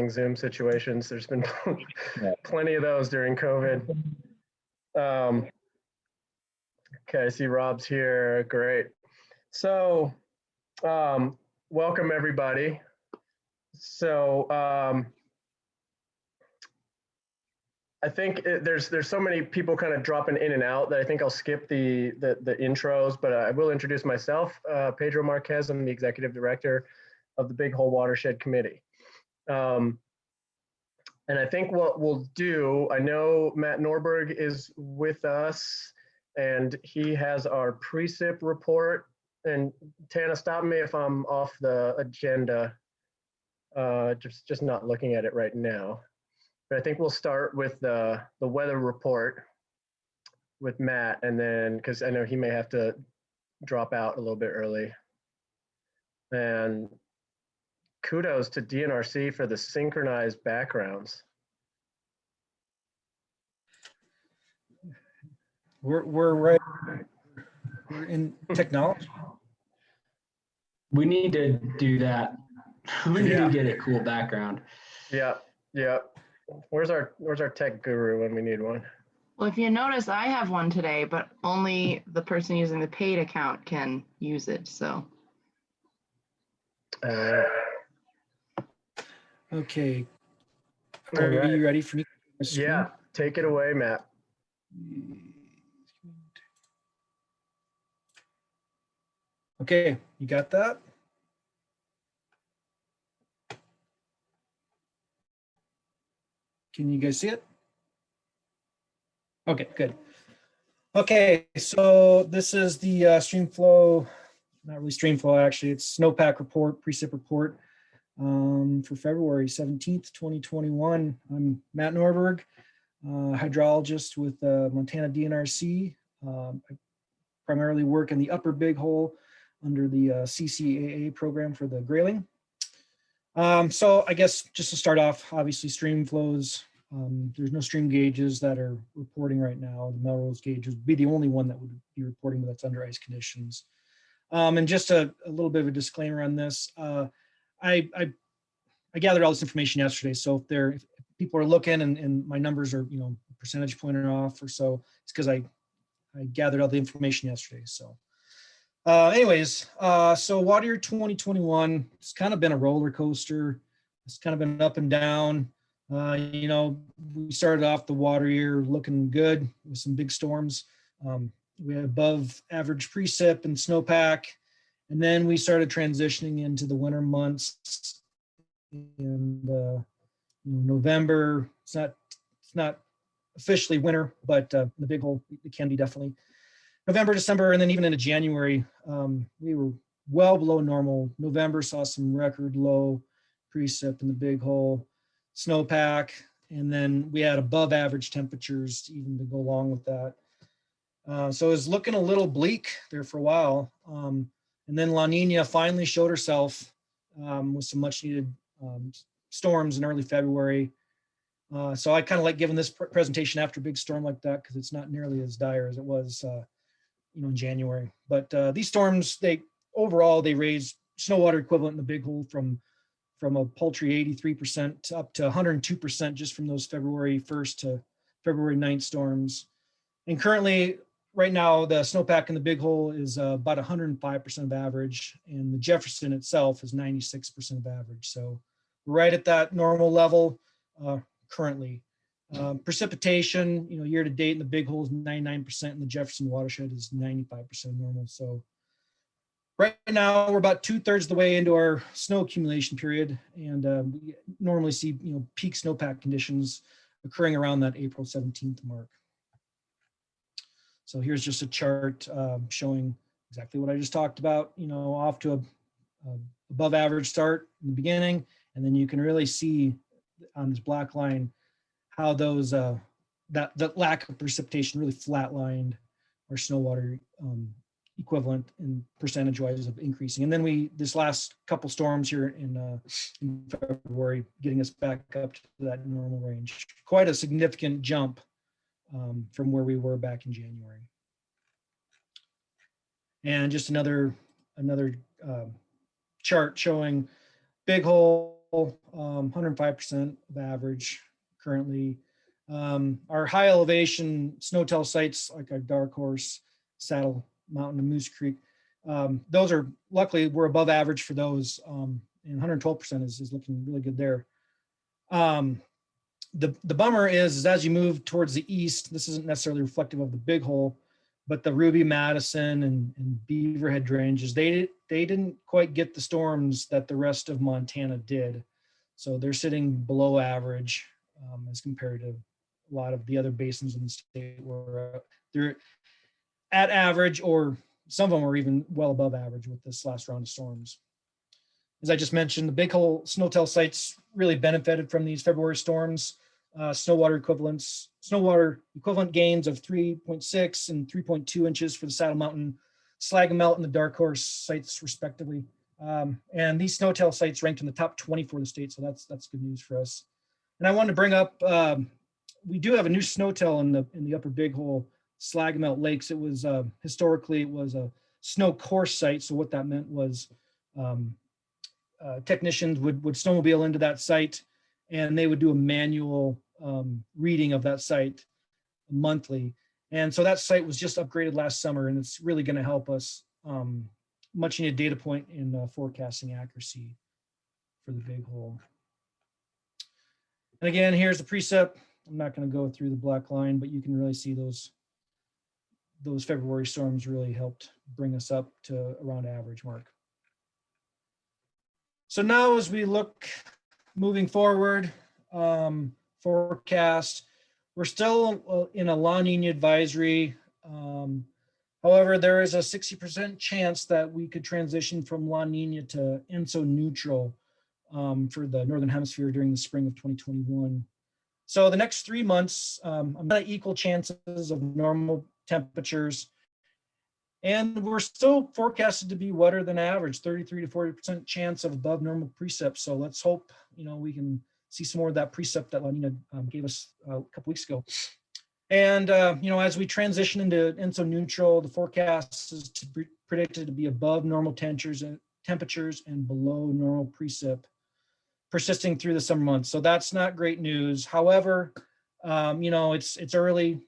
Zoom situations. There's been plenty of those during COVID. Okay, I see Rob's here. Great. So, welcome everybody. So, I think there's so many people kind of dropping in and out that I think I'll skip the intros, but I will introduce myself. Pedro Marquez, I'm the Executive Director of the Big Hole Watershed Committee. And I think what we'll do, I know Matt Norberg is with us and he has our precip report. And Tana, stop me if I'm off the agenda, just not looking at it right now. But I think we'll start with the weather report with Matt, and then, because I know he may have to drop out a little bit early. And kudos to DNRC for the synchronized backgrounds. We're right. We're in technology. We need to do that. We need to get a cool background. Yeah, yeah. Where's our tech guru when we need one? Well, if you notice, I have one today, but only the person using the paid account can use it. So. Okay. All Are right. you ready for me? Yeah, take it away, Matt. Okay, you got that? Can you guys see it? Okay, good. Okay, so this is the stream flow, not really stream flow actually, it's snowpack report, precip report for February 17th, 2021. I'm Matt Norberg, hydrologist with Montana DNRC. I primarily work in the upper Big Hole under the CCAA program for the grayling. So I guess just to start off, obviously stream flows, there's no stream gauges that are reporting right now. The Melrose gauge would be the only one that would be reporting, but that's under ice conditions. And just a little bit of a disclaimer on this. I gathered all this information yesterday. So if people are looking and my numbers are, percentage pointed off or so, it's because I gathered all the information yesterday. So anyways, so water year 2021, it's kind of been a roller coaster. It's kind of been up and down. We started off the water year looking good with some big storms. We had above average precip and snowpack, and then we started transitioning into the winter months. In November, it's not officially winter, but the Big Hole, it can be definitely. November, December, and then even into January, we were well below normal. November saw some record low precip in the Big Hole, snowpack, and then we had above average temperatures even to go along with that. So it was looking a little bleak there for a while. And then La Nina finally showed herself with some much needed storms in early February. So I kind of like giving this presentation after a big storm like that because it's not nearly as dire as it was in January. But these storms, overall they raised snow water equivalent in the Big Hole from a paltry 83% up to 102% just from those February 1st to February 9th storms. And currently, right now, the snowpack in the Big Hole is about 105% of average, and the Jefferson itself is 96% of average. So we're right at that normal level currently. Precipitation, year to date in the Big Hole is 99%, and the Jefferson watershed is 95% normal. So right now we're about 2/3 of the way into our snow accumulation period, and we normally see peak snowpack conditions occurring around that April 17th mark. So here's just a chart showing exactly what I just talked about. Off to a above average start in the beginning, and then you can really see on this black line how those that lack of precipitation really flatlined our snow water equivalent in percentage wise of increasing. And then this last couple storms here in February getting us back up to that normal range. Quite a significant jump from where we were back in January. And just another chart showing Big Hole 105% of average currently. Our high elevation snow-tell sites like our Dark Horse, Saddle Mountain, and Moose Creek, those are, luckily, we're above average for those, and 112% is looking really good there. The bummer is as you move towards the east, this isn't necessarily reflective of the Big Hole, but the Ruby, Madison, and Beaverhead ranges, they didn't quite get the storms that the rest of Montana did. So they're sitting below average as compared to a lot of the other basins in the state where they're at average, or some of them are even well above average with this last round of storms. As I just mentioned, the Big Hole snow-tell sites really benefited from these February storms. Snow water equivalent gains of 3.6 and 3.2 inches for the Saddle Mountain, Slag and Melt, and the Dark Horse sites respectively. And these snow-tell sites ranked in the top 20 for the state, so that's good news for us. And I wanted to bring up, we do have a new snow-tell in the upper Big Hole Slag and Melt lakes. It was historically it was a snow course site, so what that meant was technicians would snowmobile into that site, and they would do a manual reading of that site monthly. And so that site was just upgraded last summer, and it's really going to help us much needed data point in forecasting accuracy for the Big Hole. And again, here's the precip. I'm not going to go through the black line, but you can really see those February storms really helped bring us up to around average mark. So now as we look moving forward, forecast, we're still in a La Nina advisory. However, there is a 60% chance that we could transition from La Nina to ENSO neutral for the Northern Hemisphere during the spring of 2021. So the next 3 months, about equal chances of normal temperatures. And we're still forecasted to be wetter than average, 33 to 40% chance of above normal precip. So let's hope, we can see some more of that precip that La Nina gave us a couple weeks ago. And, as we transition into ENSO neutral, the forecast is predicted to be above normal temperatures and below normal precip persisting through the summer months. So that's not great news. However, it's early,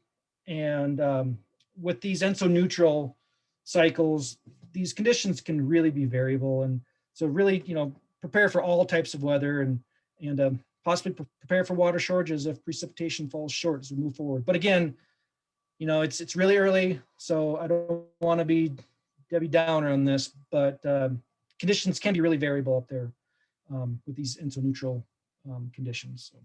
and with these ENSO neutral cycles, these conditions can really be variable. And so really, prepare for all types of weather and possibly prepare for water shortages if precipitation falls short as we move forward. But again, it's really early, so I don't want to be Debbie Downer on this, but conditions can be really variable up there with these ENSO neutral conditions. So.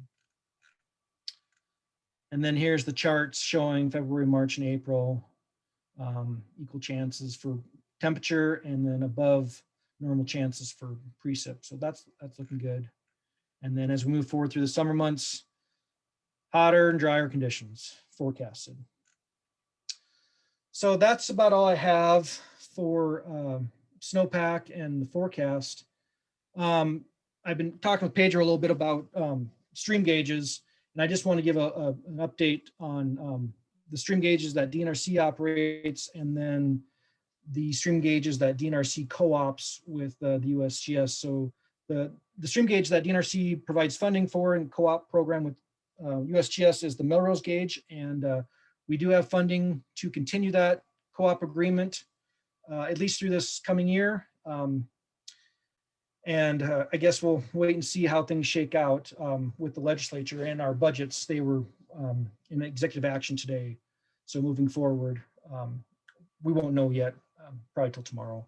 And then here's the charts showing February, March, and April, equal chances for temperature, and then above normal chances for precip. So that's looking good. And then as we move forward through the summer months, hotter and drier conditions forecasted. So that's about all I have for snowpack and the forecast. I've been talking with Pedro a little bit about stream gauges, and I just want to give an update on the stream gauges that DNRC operates, and then the stream gauges that DNRC co-ops with the USGS. So the stream gauge that DNRC provides funding for and co-op program with USGS is the Melrose gauge, and we do have funding to continue that co-op agreement at least through this coming year. And I guess we'll wait and see how things shake out with the legislature and our budgets. They were in executive action today. So moving forward, we won't know yet, probably till tomorrow.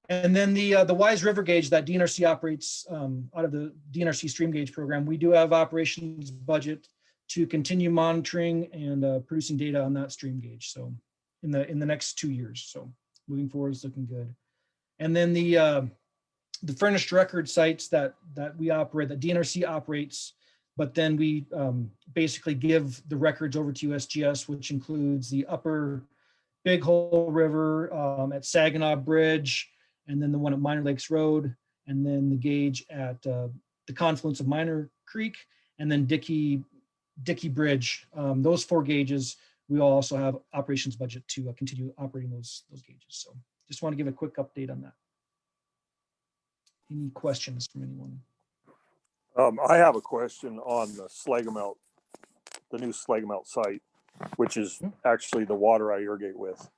And then the Wise River gauge that DNRC operates out of the DNRC stream gauge program, we do have operations budget to continue monitoring and producing data on that stream gauge. So in the next 2 years. So moving forward is looking good. And then the furnished record sites that we operate, that DNRC operates, but then we basically give the records over to USGS, which includes the upper Big Hole River at Saginaw Bridge, and then the one at Minor Lakes Road, and then the gauge at the confluence of Minor Creek, and then Dickey Bridge. Those 4 gauges, we also have operations budget to continue operating those gauges. So just want to give a quick update on that. Any questions from anyone? I have a question on the Slegamelt, the new Slegamelt site, which is actually the water I irrigate with.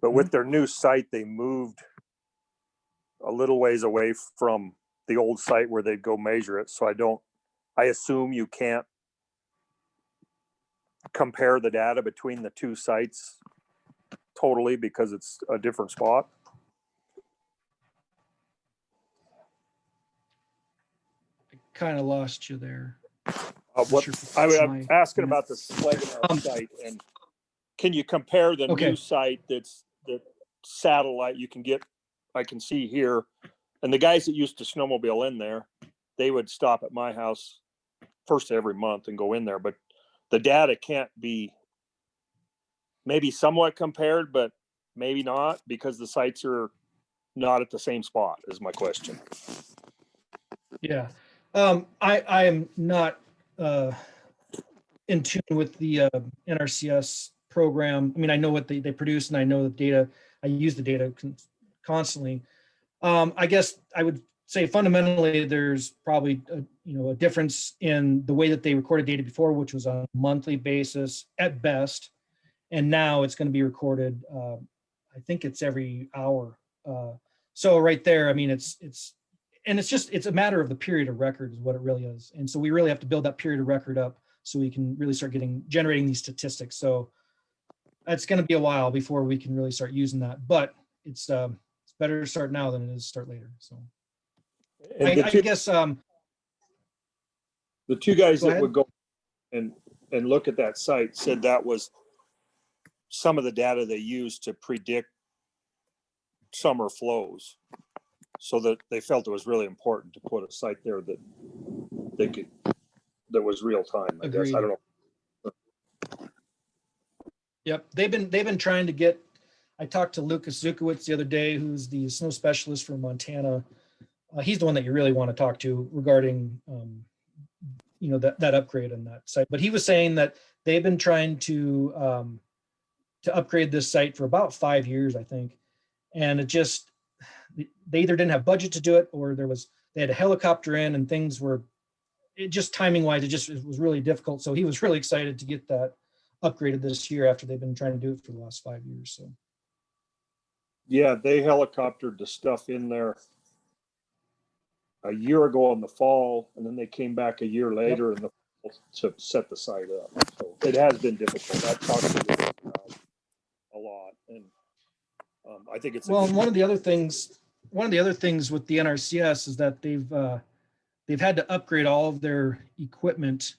But with their new site, they moved a little ways away from the old site where they'd go measure it. So I assume you can't compare the data between the two sites totally because it's a different spot. Kind of lost you there. What Sure if I was it's my- asking about the Slegamelt site, and can you compare the Okay. new site that's the satellite you can get? I can see here, and the guys that used to snowmobile in there, they would stop at my house first every month and go in there. But the data can't be maybe somewhat compared, but maybe not because the sites are not at the same spot. Is my question. Yeah. I am not in tune with the NRCS program. I mean, I know what they produce and I know the data. I use the data constantly. I guess I would say fundamentally there's probably a difference in the way that they recorded data before, which was on a monthly basis at best, and now it's going to be recorded. I think it's every hour. So right there, I mean, it's a matter of the period of record is what it really is, and so we really have to build that period of record up so we can really start generating these statistics. So it's going to be a while before we can really start using that, but it's better to start now than it is to start later. So I guess the two guys Go that ahead. would go and look at that site said that was some of the data they used to predict summer flows, so that they felt it was really important to put a site there that was real time. I guess I don't know. Yep, they've been trying to get. I talked to Lucas Zukowitz the other day, who's the snow specialist from Montana. He's the one that you really want to talk to regarding, that upgrade on that site. But he was saying that they've been trying to upgrade this site for about 5 years, I think, and they either didn't have budget to do it, or they had a helicopter in, and things were just timing wise, it was really difficult. So he was really excited to get that upgraded this year after they've been trying to do it for the last 5 years. So Yeah, they helicoptered the stuff in there a year ago in the fall, and then they came back a year later in the fall to set the site up. So it has been difficult. I've talked to them a lot, and I think it's one of the other things with the NRCS is that they've had to upgrade all of their equipment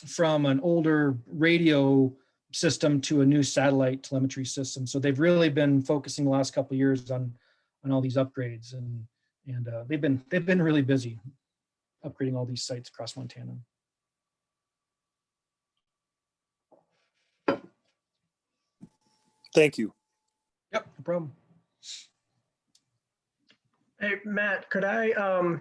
from an older radio system to a new satellite telemetry system. So they've really been focusing the last couple of years on all these upgrades, and they've been really busy upgrading all these sites across Montana. Thank you. Yep, no problem. Hey, Matt, could I,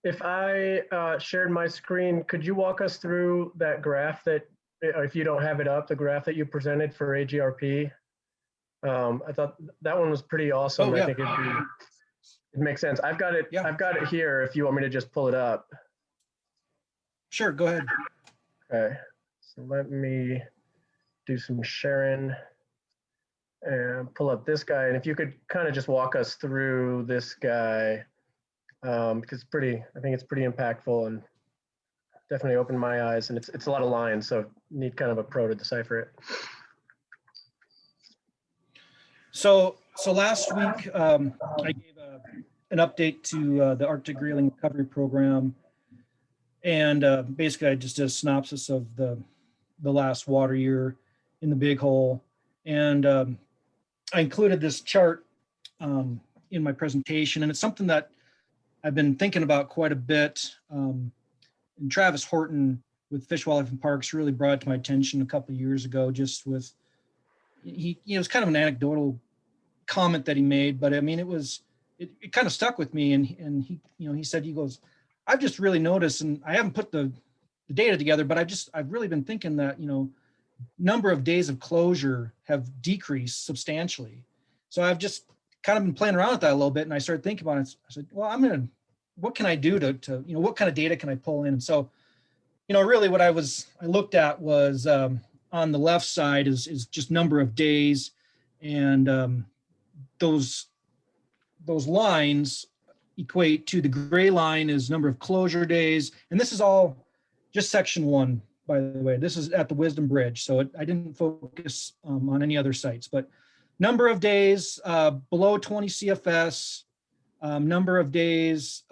if I shared my screen, could you walk us through that graph that, if you don't have it up, the graph that you presented for AGRP? I thought that one was pretty awesome. Oh, yeah. I think it makes sense. I've got it. Yeah. I've got it here if you want me to just pull it up. Sure, go ahead. Okay, so let me do some sharing and pull up this guy. And if you could kind of just walk us through this guy, because I think it's pretty impactful and definitely opened my eyes, and it's a lot of lines, so need kind of a pro to decipher it. So last week, I gave an update to the Arctic Grayling Recovery Program, and basically I just did a synopsis of the last water year in the Big Hole, and I included this chart in my presentation, and it's something that I've been thinking about quite a bit. And Travis Horton with Fish, Wildlife, and Parks really brought it to my attention a couple of years ago, just with, it was kind of an anecdotal comment that he made, but I mean, it kind of stuck with me. And he said, he goes, I've just really noticed, and I haven't put the data together, but I've really been thinking that, number of days of closure have decreased substantially. So I've just kind of been playing around with that a little bit, and I started thinking about it. I said, well, I'm going to what can I do to what kind of data can I pull in? And so, really what I looked at was on the left side is just number of days, and those lines equate to the gray line is number of closure days. And this is all just section 1, by the way. This is at the Wisdom Bridge. So I didn't focus on any other sites, but number of days below 20 CFS, number of days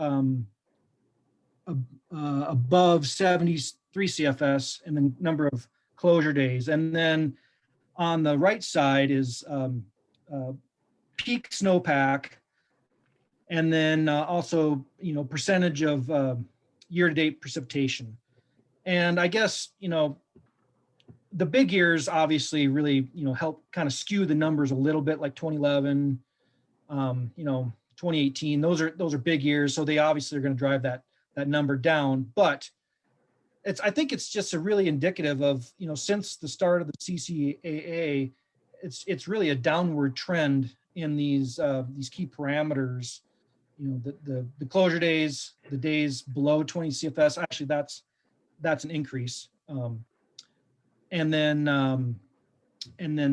above 73 CFS, and then number of closure days. And then on the right side is peak snowpack, and then also, percentage of year-to-date precipitation. And I guess, the big years obviously really, help kind of skew the numbers a little bit, like 2011, 2018. Those are big years, so they obviously are going to drive that number down. But I think it's just a really indicative of, since the start of the CCAA, it's really a downward trend in these key parameters. The closure days, the days below 20 CFS, actually that's an increase. And then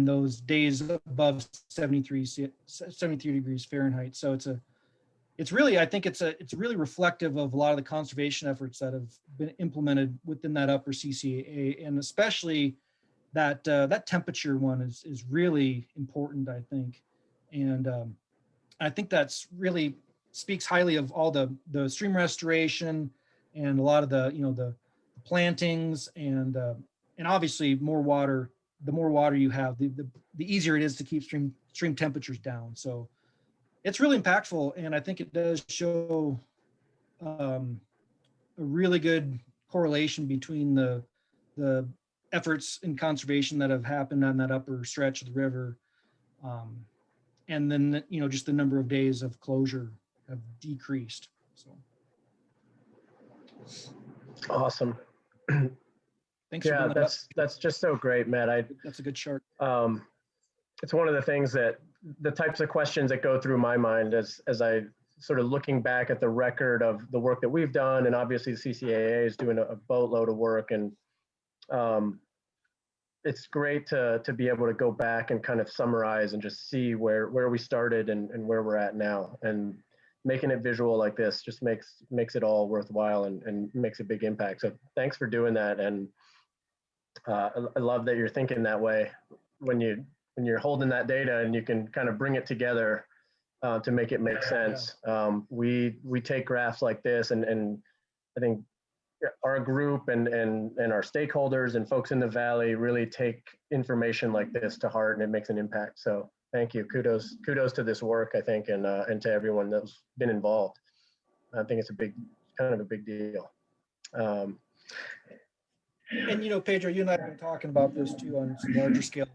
those days above 73 degrees Fahrenheit. So it's really, I think it's really reflective of a lot of the conservation efforts that have been implemented within that upper CCAA, and especially that temperature one is really important, I think. And I think that's really speaks highly of all the stream restoration and a lot of the plantings and obviously more water. The more water you have, the easier it is to keep stream temperatures down. So it's really impactful, and I think it does show a really good correlation between the efforts in conservation that have happened on that upper stretch of the river, and then just the number of days of closure have decreased. So Awesome. thanks. For Yeah, bringing that up. that's just so great, Matt. That's a good chart. It's one of the things that the types of questions that go through my mind as I sort of looking back at the record of the work that we've done, and obviously the CCAA is doing a boatload of work, and it's great to be able to go back and kind of summarize and just see where we started and where we're at now. And making it visual like this just makes it all worthwhile and makes a big impact. So thanks for doing that. And I love that you're thinking that way when you're holding that data and you can kind of bring it together to make it make sense. We take graphs like this, and I think our group and our stakeholders and folks in the Valley really take information like this to heart, and it makes an impact. So thank you. Kudos to this work, I think, and to everyone that's been involved. I think it's kind of a big deal. And Pedro, you and I have been talking about this too on some larger scale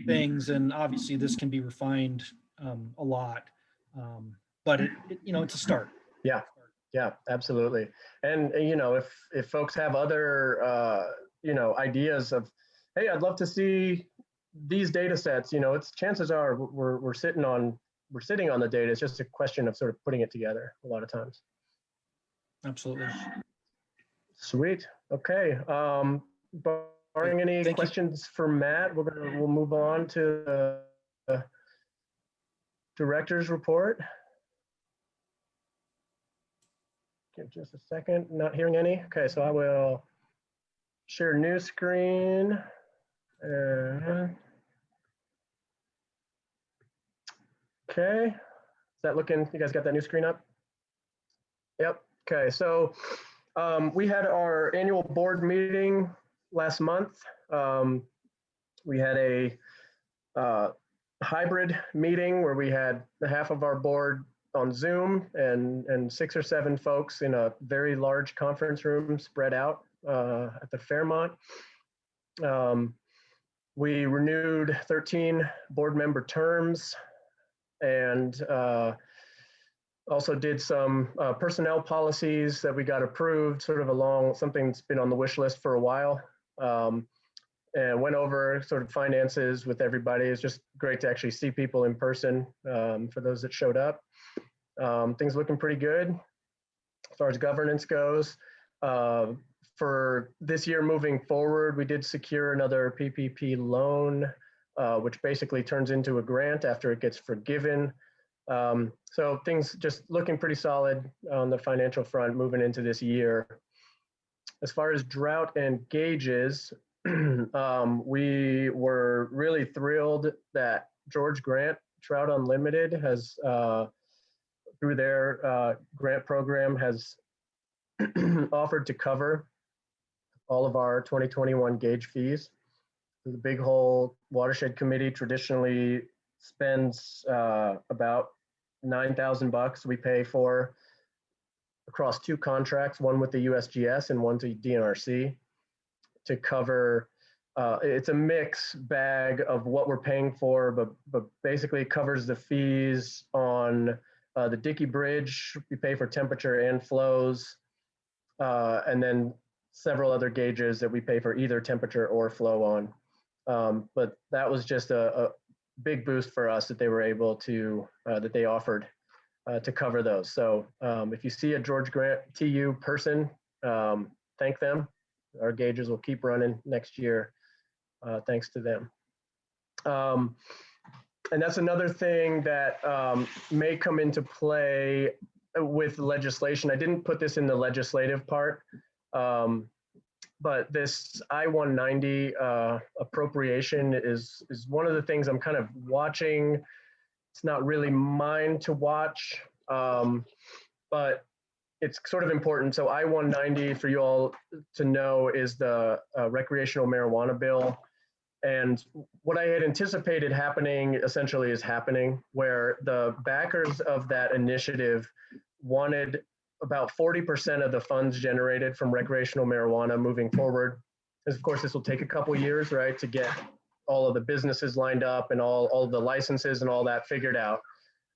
things, and obviously this can be refined a lot, but it's a start. Yeah, absolutely. And if folks have other ideas of, hey, I'd love to see these data sets, it's chances are we're sitting on the data. It's just a question of sort of putting it together a lot of times. Absolutely. Sweet. Okay. Barring any questions for Matt, we'll move on to the director's report. Give just a second. Not hearing any. Okay, so I will share new screen. Okay. Is that looking? You guys got that new screen up? Yep. Okay. So we had our annual board meeting last month. We had a hybrid meeting where we had half of our board on Zoom and 6 or 7 folks in a very large conference room spread out at the Fairmont. We renewed 13 board member terms, and also did some personnel policies that we got approved, sort of along something that's been on the wish list for a while. And went over sort of finances with everybody. It's just great to actually see people in person for those that showed up. Things looking pretty good. As far as governance goes, for this year moving forward, we did secure another PPP loan, which basically turns into a grant after it gets forgiven. So things just looking pretty solid on the financial front moving into this year. As far as drought and gauges, we were really thrilled that George Grant Trout Unlimited has, through their grant program, has offered to cover all of our 2021 gauge fees. The Big Hole Watershed Committee traditionally spends about $9,000 we pay for across 2 contracts, one with the USGS and one to DNRC, to cover, it's a mix bag of what we're paying for, but basically it covers the fees on the Dickey Bridge. We pay for temperature and flows, and then several other gauges that we pay for either temperature or flow on. But that was just a big boost for us that they were able to, that they offered to cover those. So if you see a George Grant TU person, thank them. Our gauges will keep running next year, thanks to them. And that's another thing that may come into play with legislation. I didn't put this in the legislative part, but this I-190 appropriation is one of the things I'm kind of watching. It's not really mine to watch, but it's sort of important. So I-190, for you all to know, is the recreational marijuana bill. And what I had anticipated happening essentially is happening, where the backers of that initiative wanted about 40% of the funds generated from recreational marijuana moving forward. Because of course, this will take a couple years, right, to get all of the businesses lined up and all the licenses and all that figured out.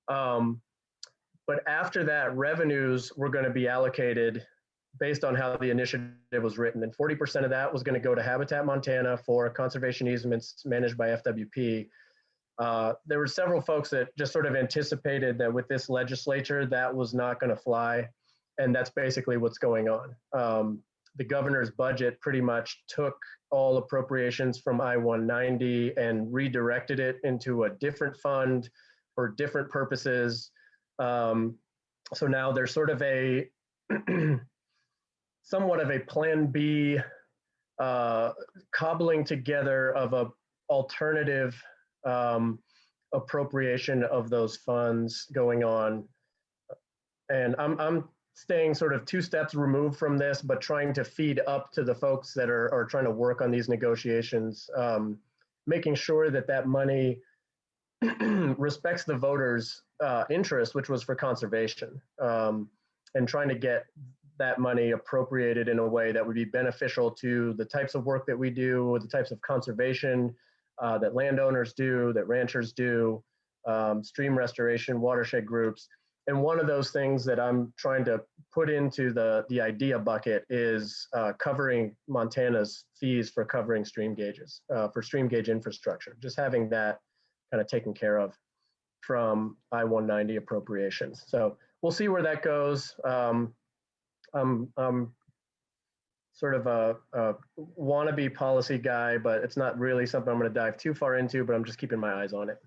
But after that, revenues were going to be allocated based on how the initiative was written. And 40% of that was going to go to Habitat Montana for conservation easements managed by FWP. There were several folks that just sort of anticipated that with this legislature, that was not going to fly. And that's basically what's going on. The governor's budget pretty much took all appropriations from I-190 and redirected it into a different fund for different purposes. So now there's sort of a somewhat of a plan B cobbling together of a alternative appropriation of those funds going on. And I'm staying sort of 2 steps removed from this, but trying to feed up to the folks that are trying to work on these negotiations, making sure that that money respects the voters' interest, which was for conservation, and trying to get that money appropriated in a way that would be beneficial to the types of work that we do, the types of conservation that landowners do, that ranchers do, stream restoration, watershed groups. And one of those things that I'm trying to put into the idea bucket is covering Montana's fees for covering stream gauges, for stream gauge infrastructure, just having that kind of taken care of from I-190 appropriations. So we'll see where that goes. I'm sort of a wannabe policy guy, but it's not really something I'm going to dive too far into, but I'm just keeping my eyes on it.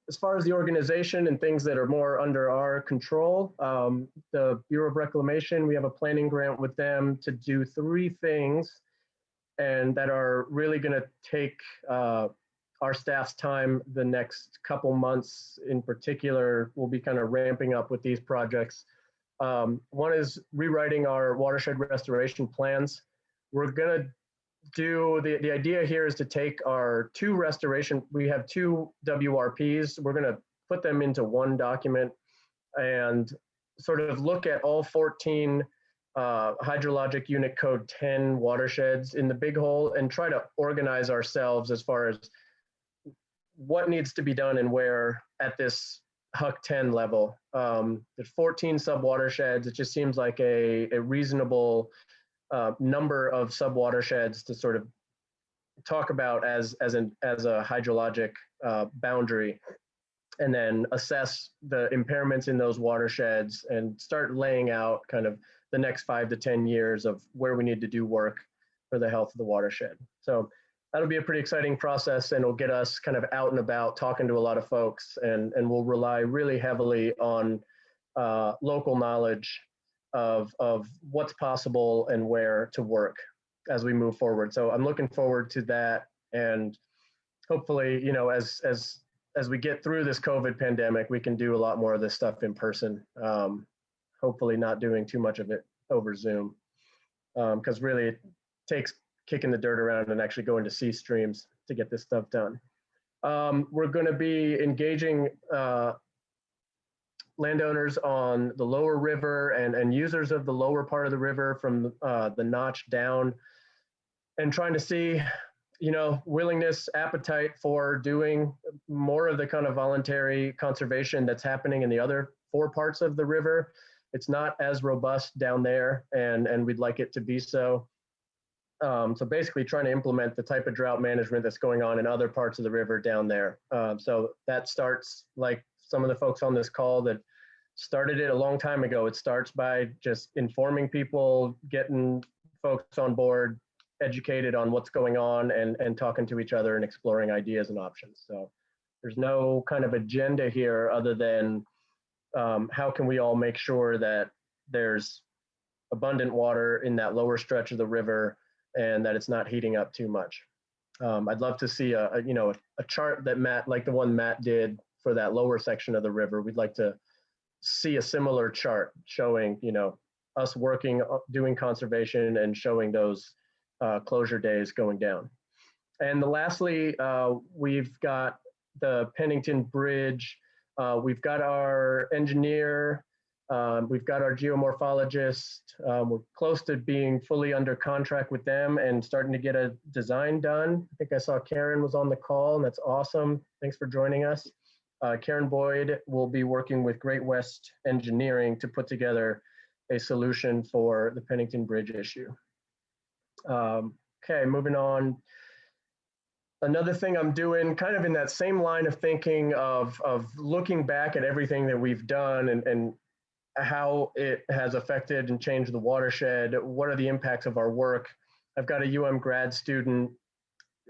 As far as the organization and things that are more under our control, the Bureau of Reclamation, we have a planning grant with them to do 3 things, and that are really going to take our staff's time the next couple months in particular. We'll be kind of ramping up with these projects. One is rewriting our watershed restoration plans. We're going to do, the idea here is to take our 2 restoration, we have 2 WRPs. We're going to put them into one document and sort of look at all 14 hydrologic unit code 10 watersheds in the Big Hole and try to organize ourselves as far as what needs to be done and where at this HUC 10 level. There's 14 sub-watersheds. It just seems like a reasonable number of sub-watersheds to sort of talk about as a hydrologic boundary. and then assess the impairments in those watersheds and start laying out kind of the next 5 to 10 years of where we need to do work for the health of the watershed. So that'll be a pretty exciting process, and it'll get us kind of out and about talking to a lot of folks, and we'll rely really heavily on local knowledge of what's possible and where to work as we move forward. So I'm looking forward to that, and hopefully, you know, as we get through this COVID pandemic, we can do a lot more of this stuff in person. Hopefully not doing too much of it over Zoom, because really it takes kicking the dirt around and actually going to see streams to get this stuff done. We're going to be engaging landowners on the lower river and users of the lower part of the river from the notch down, and trying to see, you know, willingness, appetite for doing more of the kind of voluntary conservation that's happening in the other 4 parts of the river. It's not as robust down there, and we'd like it to be so. So basically trying to implement the type of drought management that's going on in other parts of the river down there. So that starts, like some of the folks on this call that started it a long time ago, it starts by just informing people, getting folks on board, educated on what's going on, and talking to each other and exploring ideas and options. So there's no kind of agenda here other than how can we all make sure that there's abundant water in that lower stretch of the river and that it's not heating up too much. I'd love to see a chart that Matt, like the one Matt did for that lower section of the river. We'd like to see a similar chart showing, you know, us working, doing conservation and showing those closure days going down. And lastly, we've got the Pennington Bridge. We've got our engineer, we've got our geomorphologist. We're close to being fully under contract with them and starting to get a design done. I think I saw Karen was on the call, and that's awesome. Thanks for joining us. Karen Boyd will be working with Great West Engineering to put together a solution for the Pennington Bridge issue. Okay, moving on. Another thing I'm doing kind of in that same line of thinking of looking back at everything that we've done and how it has affected and changed the watershed. What are the impacts of our work? I've got a grad student,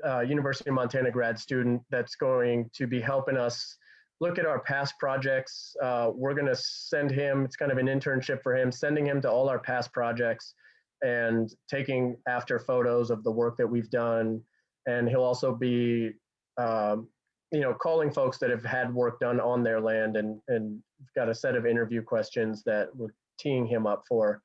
University of Montana grad student that's going to be helping us look at our past projects. We're going to send him, it's kind of an internship for him, sending him to all our past projects and taking after photos of the work that we've done. And he'll also be, calling folks that have had work done on their land, and got a set of interview questions that we're teeing him up for.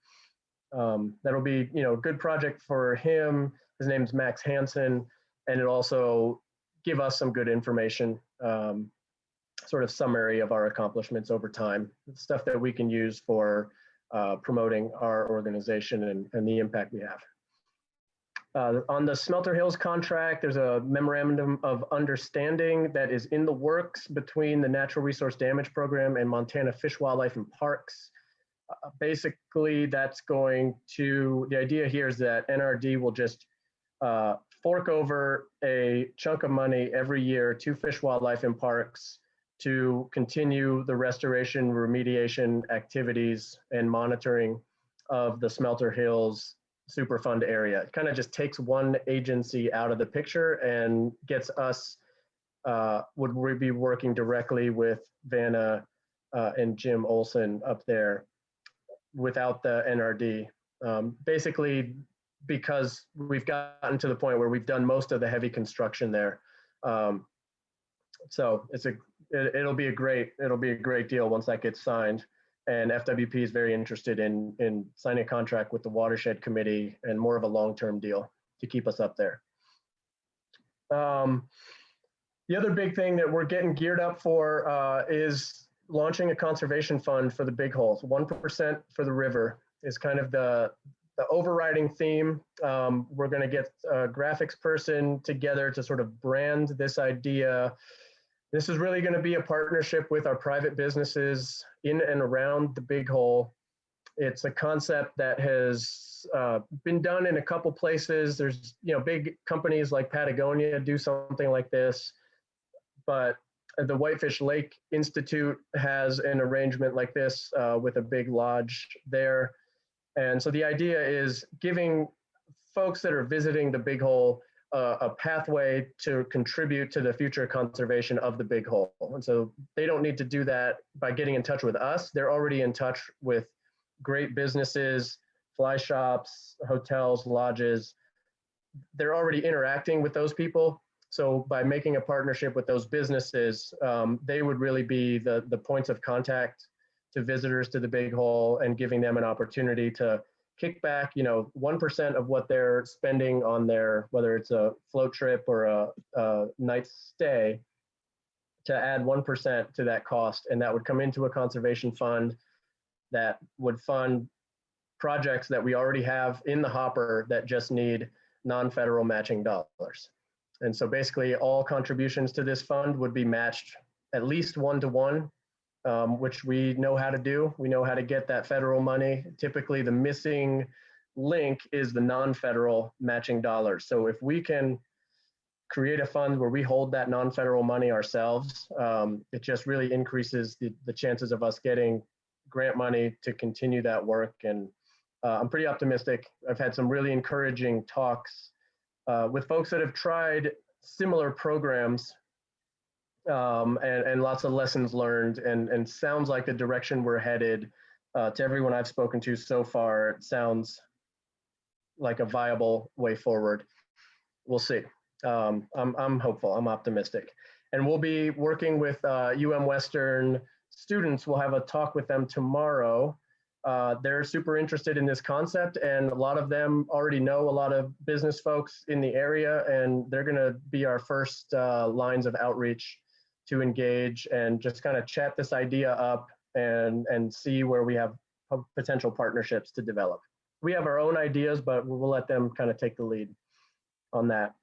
That'll be, a good project for him. His name's Max Hansen, and it'll also give us some good information, sort of summary of our accomplishments over time, stuff that we can use for promoting our organization and the impact we have. On the Smelter Hills contract, there's a memorandum of understanding that is in the works between the Natural Resource Damage Program and Montana Fish, Wildlife, and Parks. Basically, that's going to, the idea here is that NRD will just fork over a chunk of money every year to Fish, Wildlife, and Parks to continue the restoration, remediation activities, and monitoring of the Smelter Hills Superfund area. It kind of just takes one agency out of the picture and gets us, would we be working directly with Vanna and Jim Olson up there without the NRD. Basically, because we've gotten to the point where we've done most of the heavy construction there. So it'll be a great deal once that gets signed. And FWP is very interested in signing a contract with the Watershed Committee and more of a long-term deal to keep us up there. The other big thing that we're getting geared up for is launching a conservation fund for the Big Holes. 1% for the river is kind of the overriding theme. We're going to get a graphics person together to sort of brand this idea. This is really going to be a partnership with our private businesses in and around the Big Hole. It's a concept that has been done in a couple places. There's, big companies like Patagonia do something like this, but the Whitefish Lake Institute has an arrangement like this with a big lodge there. And so the idea is giving folks that are visiting the Big Hole a pathway to contribute to the future conservation of the Big Hole. And so they don't need to do that by getting in touch with us. They're already in touch with great businesses, fly shops, hotels, lodges. They're already interacting with those people. So by making a partnership with those businesses, they would really be the points of contact to visitors to the Big Hole and giving them an opportunity to kick back, 1% of what they're spending on their, whether it's a float trip or a night's stay, to add 1% to that cost. And that would come into a conservation fund that would fund projects that we already have in the hopper that just need non-federal matching dollars. And so basically all contributions to this fund would be matched at least 1-to-1, which we know how to do. We know how to get that federal money. Typically the missing link is the non-federal matching dollars. So if we can create a fund where we hold that non-federal money ourselves, it just really increases the chances of us getting grant money to continue that work. And I'm pretty optimistic. I've had some really encouraging talks with folks that have tried similar programs and lots of lessons learned, and sounds like the direction we're headed, to everyone I've spoken to so far, it sounds like a viable way forward. We'll see. I'm hopeful, I'm optimistic. And we'll be working with Western students. We'll have a talk with them tomorrow. They're super interested in this concept, and a lot of them already know a lot of business folks in the area, and they're gonna be our first lines of outreach to engage and just kind of chat this idea up and see where we have potential partnerships to develop. We have our own ideas, but we'll let them kind of take the lead on that.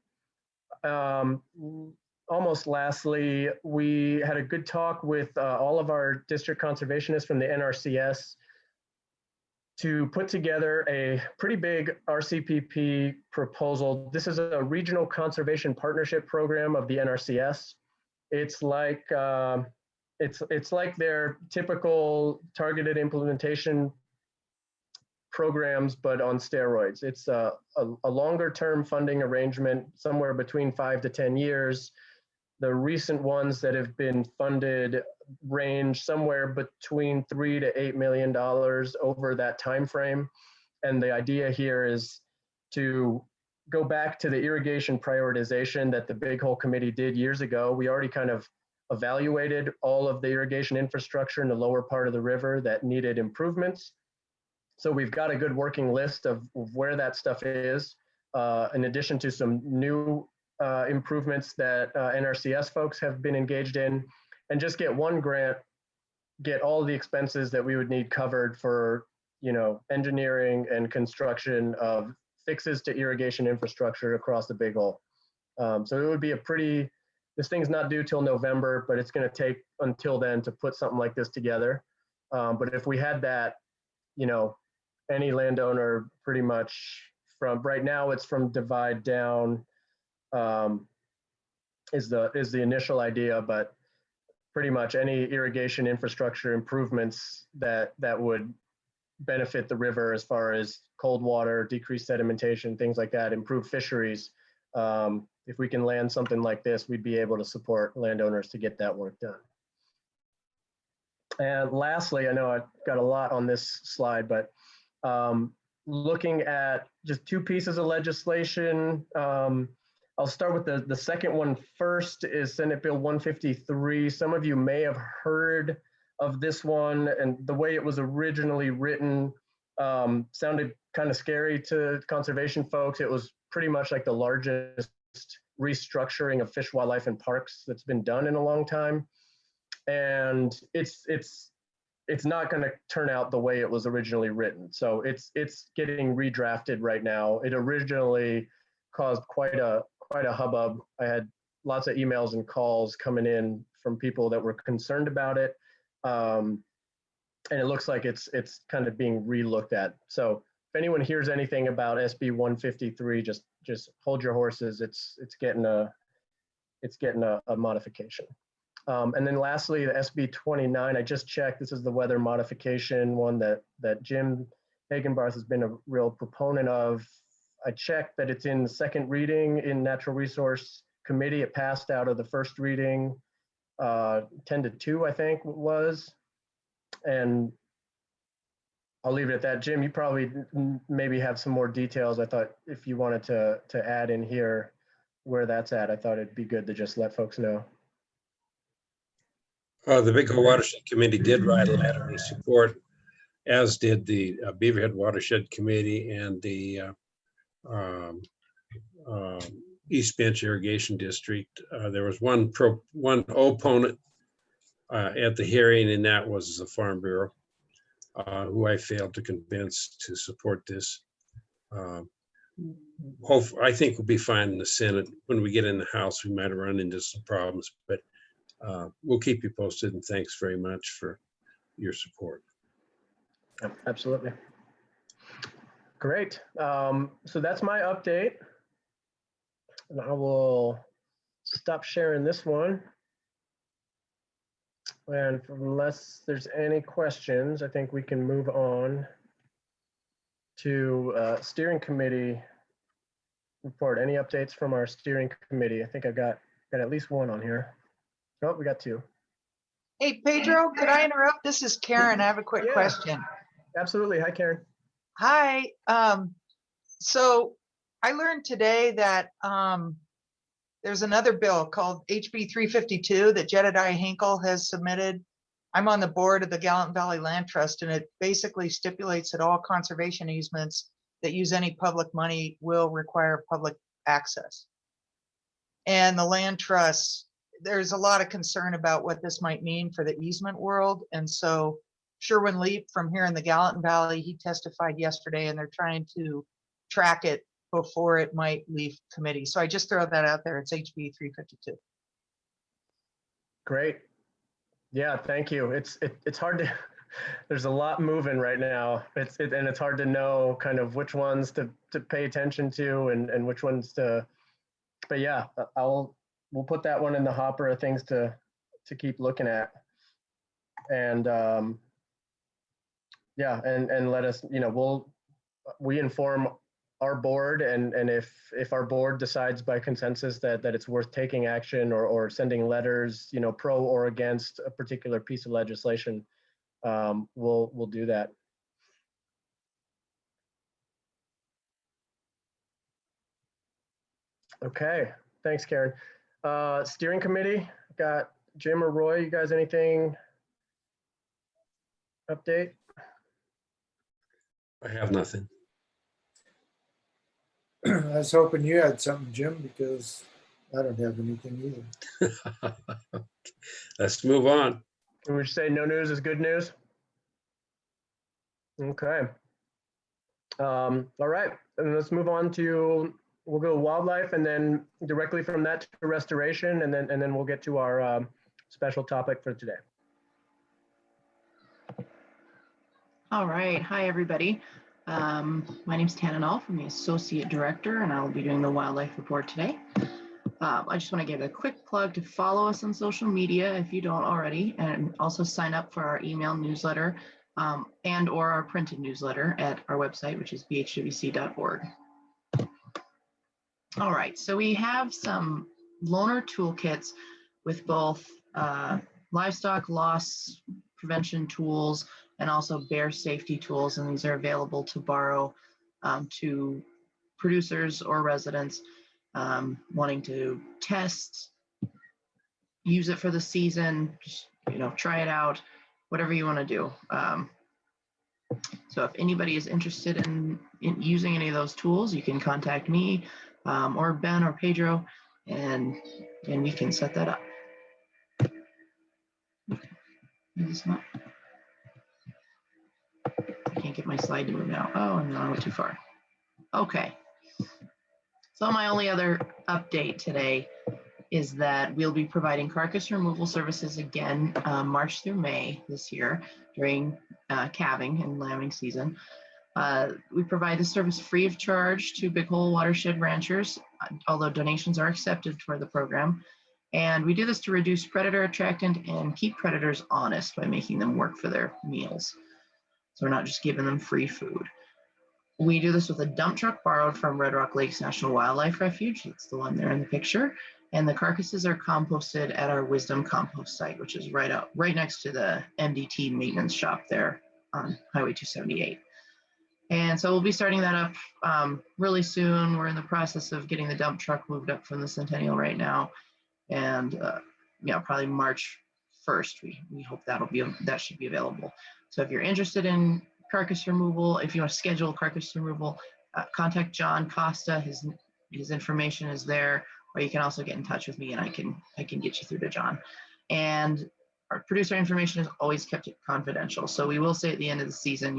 Almost lastly, we had a good talk with all of our district conservationists from the NRCS to put together a pretty big RCPP proposal. This is a regional conservation partnership program of the NRCS. It's like it's like their typical targeted implementation programs, but on steroids. It's a longer term funding arrangement, somewhere between 5 to 10 years. The recent ones that have been funded range somewhere between $3 to $8 million over that time frame. And the idea here is to go back to the irrigation prioritization that the Big Hole Committee did years ago. We already kind of evaluated all of the irrigation infrastructure in the lower part of the river that needed improvements. So we've got a good working list of where that stuff is, in addition to some new improvements that NRCS folks have been engaged in, and just get one grant, get all the expenses that we would need covered for, engineering and construction of fixes to irrigation infrastructure across the Big Hole. So it would be this thing's not due till November, but it's going to take until then to put something like this together. But if we had that, any landowner pretty much from right now, it's from divide down is the initial idea, but pretty much any irrigation infrastructure improvements that would benefit the river as far as cold water, decreased sedimentation, things like that, improve fisheries. If we can land something like this, we'd be able to support landowners to get that work done. And lastly, I know I've got a lot on this slide, but looking at just two pieces of legislation, I'll start with the second one first, is Senate Bill 153. Some of you may have heard of this one, and the way it was originally written sounded kind of scary to conservation folks. It was pretty much like the largest restructuring of fish, wildlife, and parks that's been done in a long time. And it's not going to turn out the way it was originally written. So it's getting redrafted right now. It originally caused quite a hubbub. I had lots of emails and calls coming in from people that were concerned about it. And it looks like it's kind of being re-looked at. So if anyone hears anything about SB 153, just hold your horses. It's getting a modification. And then lastly, the SB 29, I just checked, this is the weather modification one that Jim Hagenbarth has been a real proponent of. I checked that it's in the second reading in Natural Resource Committee. It passed out of the first reading, 10-2, I think it was. And I'll leave it at that. Jim, you probably maybe have some more details. I thought if you wanted to add in here where that's at, I thought it'd be good to just let folks know. The Big Hole Watershed Committee did write a letter of support, as did the Beaverhead Watershed Committee and the East Bench Irrigation District. There was one opponent at the hearing, and that was the Farm Bureau, who I failed to convince to support this. I think we'll be fine in the Senate. When we get in the House, we might run into some problems, but we'll keep you posted, and thanks very much for your support. Yep, absolutely. Great. So that's my update. And I will stop sharing this one. And unless there's any questions, I think we can move on to steering committee report. Any updates from our steering committee? I think I've got at least one on here. Oh, we got two. Hey, Pedro, could I interrupt? This is Karen. I have a quick Yeah. question. Absolutely. Hi, Karen. Hi. So I learned today that there's another bill called HB 352 that Jedediah Hinkle has submitted. I'm on the board of the Gallant Valley Land Trust, and it basically stipulates that all conservation easements that use any public money will require public access. And the land trusts, there's a lot of concern about what this might mean for the easement world. And so Sherwin Leap from here in the Gallatin Valley, he testified yesterday, and they're trying to track it before it might leave committee. So I just throw that out there. It's HB 352. Great. Yeah, thank you. It's hard to, there's a lot moving right now. And it's hard to know kind of which ones to pay attention to and which ones to, but yeah, we'll put that one in the hopper of things to keep looking at. And yeah, and let us, we inform our board, and if our board decides by consensus that it's worth taking action or sending letters, pro or against a particular piece of legislation, we'll do that. Okay, thanks, Karen. Steering committee, got Jim or Roy, you guys anything update? I have nothing. I was hoping you had something, Jim, because I don't have anything either. Let's move on. Can we say no news is good news? Okay. All right, and let's move on to, we'll go wildlife, and then directly from that to restoration, and then we'll get to our special topic for today. All right. Hi, everybody. My name is Tana Null. I'm the Associate Director, and I'll be doing the wildlife report today. I just want to give a quick plug to follow us on social media if you don't already, and also sign up for our email newsletter and or our printed newsletter at our website, which is bhwc.org. All right, so we have some loaner toolkits with both livestock loss prevention tools and also bear safety tools, and these are available to borrow to producers or residents wanting to test, use it for the season, just, try it out, whatever you want to do. So if anybody is interested in using any of those tools, you can contact me or Ben or Pedro, and we can set that up. I can't get my slide to move now. Oh, no, I went too far. Okay. So my only other update today is that we'll be providing carcass removal services again March through May this year during calving and lambing season. We provide the service free of charge to Big Hole Watershed ranchers, although donations are accepted for the program. And we do this to reduce predator attractant and keep predators honest by making them work for their meals. So we're not just giving them free food. We do this with a dump truck borrowed from Red Rock Lakes National Wildlife Refuge. That's the one there in the picture. And the carcasses are composted at our Wisdom compost site, which is right next to the MDT maintenance shop there on Highway 278. And so we'll be starting that up really soon. We're in the process of getting the dump truck moved up from the Centennial right now. And yeah, probably March 1st, we hope that should be available. So if you're interested in carcass removal, if you want to schedule carcass removal, contact John Costa. His information is there, or you can also get in touch with me and I can get you through to John. And our producer information is always kept confidential. So we will say at the end of the season,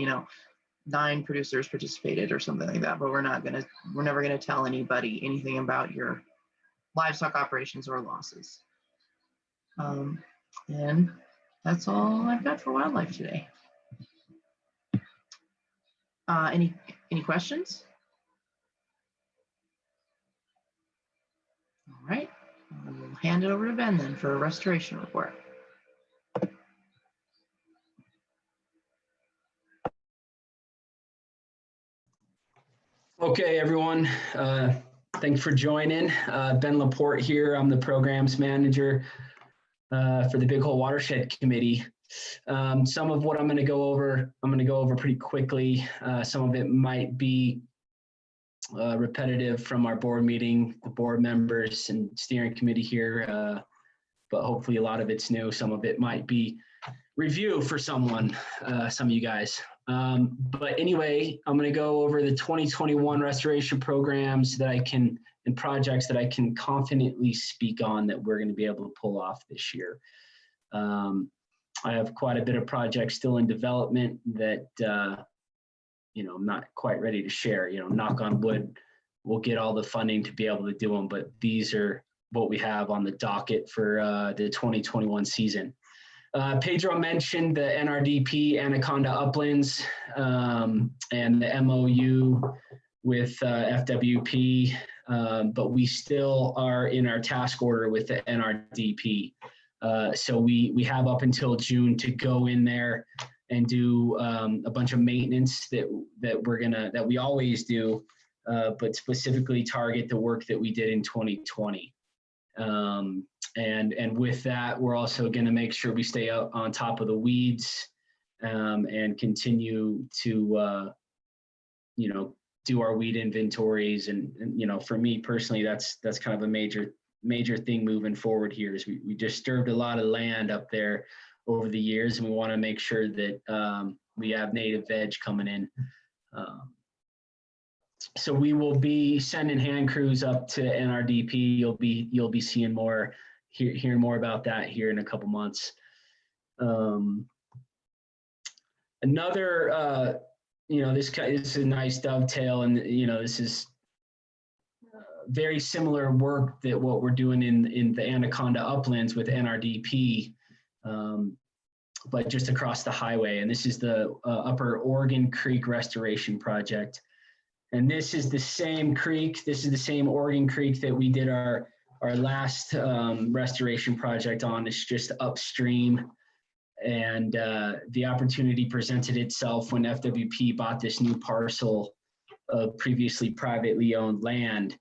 9 producers participated or something like that, but we're never gonna tell anybody anything about your livestock operations or losses. And that's all I've got for wildlife today. Any questions? All right, we'll hand it over to Ben then for a restoration report. Okay, everyone. Thanks for joining. Ben Laporte here. I'm the programs manager for the Big Hole Watershed Committee. Some of what I'm going to go over pretty quickly. Some of it might be repetitive from our board meeting, the board members and steering committee here, but hopefully a lot of it's new. Some of it might be review for some of you guys. But anyway, I'm going to go over the 2021 restoration programs and projects that I can confidently speak on that we're going to be able to pull off this year. I have quite a bit of projects still in development that, I'm not quite ready to share. Knock on wood, we'll get all the funding to be able to do them, but these are what we have on the docket for the 2021 season. Pedro mentioned the NRDP Anaconda Uplands and the MOU with FWP, but we still are in our task order with the NRDP. So we have up until June to go in there and do a bunch of maintenance that we always do, but specifically target the work that we did in 2020. And with that, we're also going to make sure we stay out on top of the weeds and continue to, do our weed inventories. And for me personally, that's kind of a major thing moving forward here is we disturbed a lot of land up there over the years, and we want to make sure that we have native veg coming in. So we will be sending hand crews up to NRDP. You'll be seeing more, hearing more about that here in a couple months. Another, this is a nice dovetail, and this is very similar work that what we're doing in the Anaconda Uplands with NRDP, but just across the highway. And this is the Upper Oregon Creek Restoration Project. And this is the same creek. This is the same Oregon Creek that we did our last restoration project on. It's just upstream. And the opportunity presented itself when FWP bought this new parcel of previously privately owned land.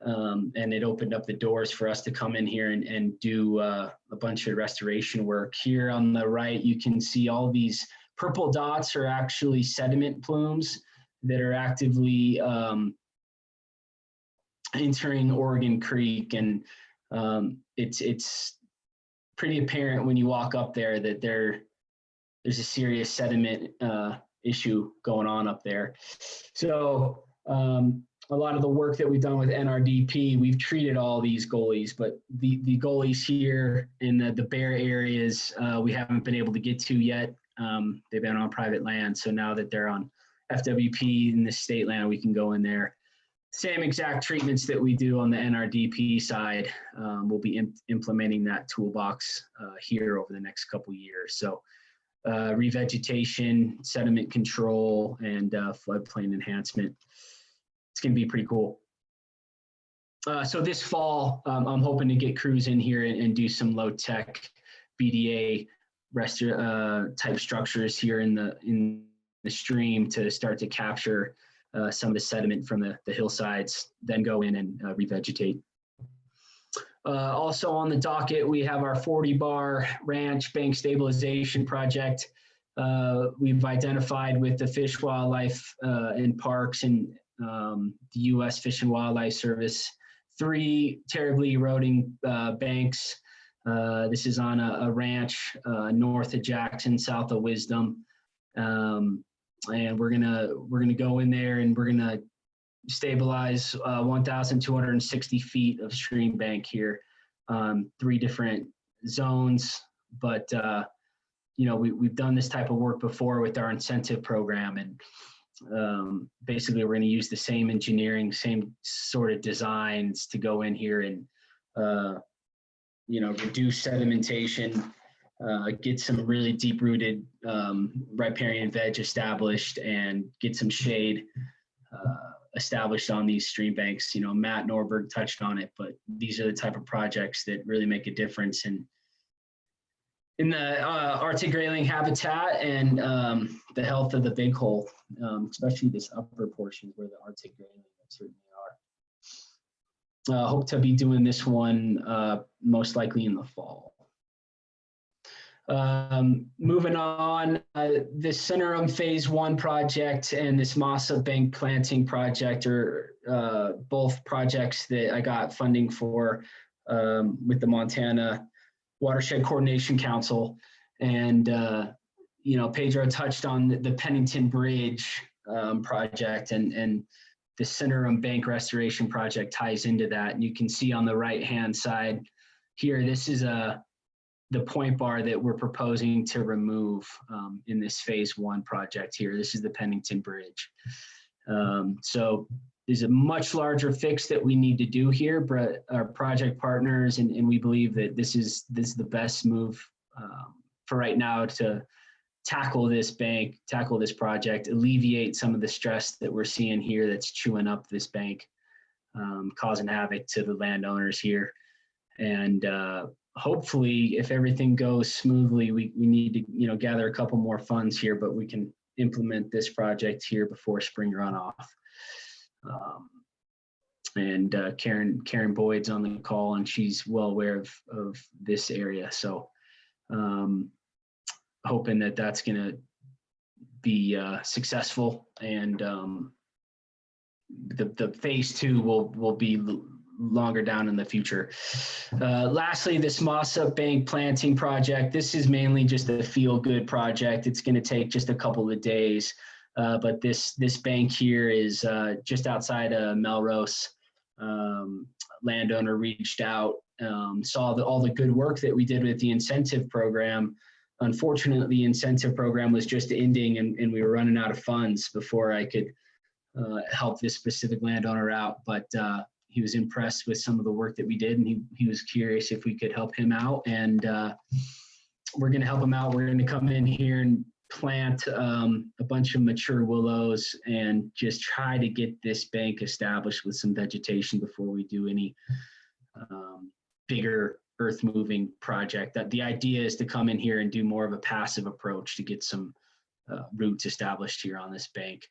And it opened up the doors for us to come in here and do a bunch of restoration work. Here on the right, you can see all these purple dots are actually sediment plumes that are actively entering Oregon Creek. And it's pretty apparent when you walk up there that there's a serious sediment issue going on up there. So a lot of the work that we've done with NRDP, we've treated all these gullies, but the gullies here in the bare areas, we haven't been able to get to yet. They've been on private land. So now that they're on FWP in the state land, we can go in there. Same exact treatments that we do on the NRDP side. We'll be implementing that toolbox here over the next couple years. So revegetation, sediment control, and floodplain enhancement. It's going to be pretty cool. So this fall, I'm hoping to get crews in here and do some low tech BDA type structures here in the stream to start to capture some of the sediment from the hillsides, then go in and revegetate. Also on the docket, we have our 40-bar ranch bank stabilization project. We've identified with the Fish, Wildlife, and Parks and the U.S. Fish and Wildlife Service 3 terribly eroding banks. This is on a ranch north of Jackson, south of Wisdom, and we're gonna go in there and we're gonna stabilize 1,260 feet of stream bank here, 3 different zones. But we've done this type of work before with our incentive program, and basically we're going to use the same engineering, same sort of designs to go in here and reduce sedimentation, get some really deep-rooted riparian veg established, and get some shade established on these stream banks. Matt Norberg touched on it, but these are the type of projects that really make a difference in the Arctic grayling habitat and the health of the Big Hole, especially this upper portion where the Arctic grayling certainly are. Hope to be doing this one most likely in the fall. Moving on, this Centerum Phase 1 project and this Mossa bank planting project are both projects that I got funding for with the Montana Watershed Coordination Council. And, Pedro touched on the Pennington Bridge project, and the Centerum Bank Restoration Project ties into that. And you can see on the right-hand side here, this is the point bar that we're proposing to remove in this Phase 1 project here. This is the Pennington Bridge. So there's a much larger fix that we need to do here, but our project partners, and we believe that this is the best move for right now to tackle this bank, tackle this project, alleviate some of the stress that we're seeing here that's chewing up this bank, causing havoc to the landowners here. And hopefully, if everything goes smoothly, we need to gather a couple more funds here, but we can implement this project here before spring runoff. And Karen Boyd's on the call, and she's well aware of this area. So hoping that that's going to be successful, and the Phase 2 will be longer down in the future. Lastly, this Mossa bank planting project. This is mainly just a feel-good project. It's going to take just a couple of days. But this bank here is just outside of Melrose. Landowner reached out, saw all the good work that we did with the incentive program. Unfortunately, the incentive program was just ending, and we were running out of funds before I could help this specific landowner out. But he was impressed with some of the work that we did, and he was curious if we could help him out. And we're going to help him out. We're going to come in here and plant a bunch of mature willows and just try to get this bank established with some vegetation before we do any bigger earth moving project. That the idea is to come in here and do more of a passive approach to get some roots established here on this bank.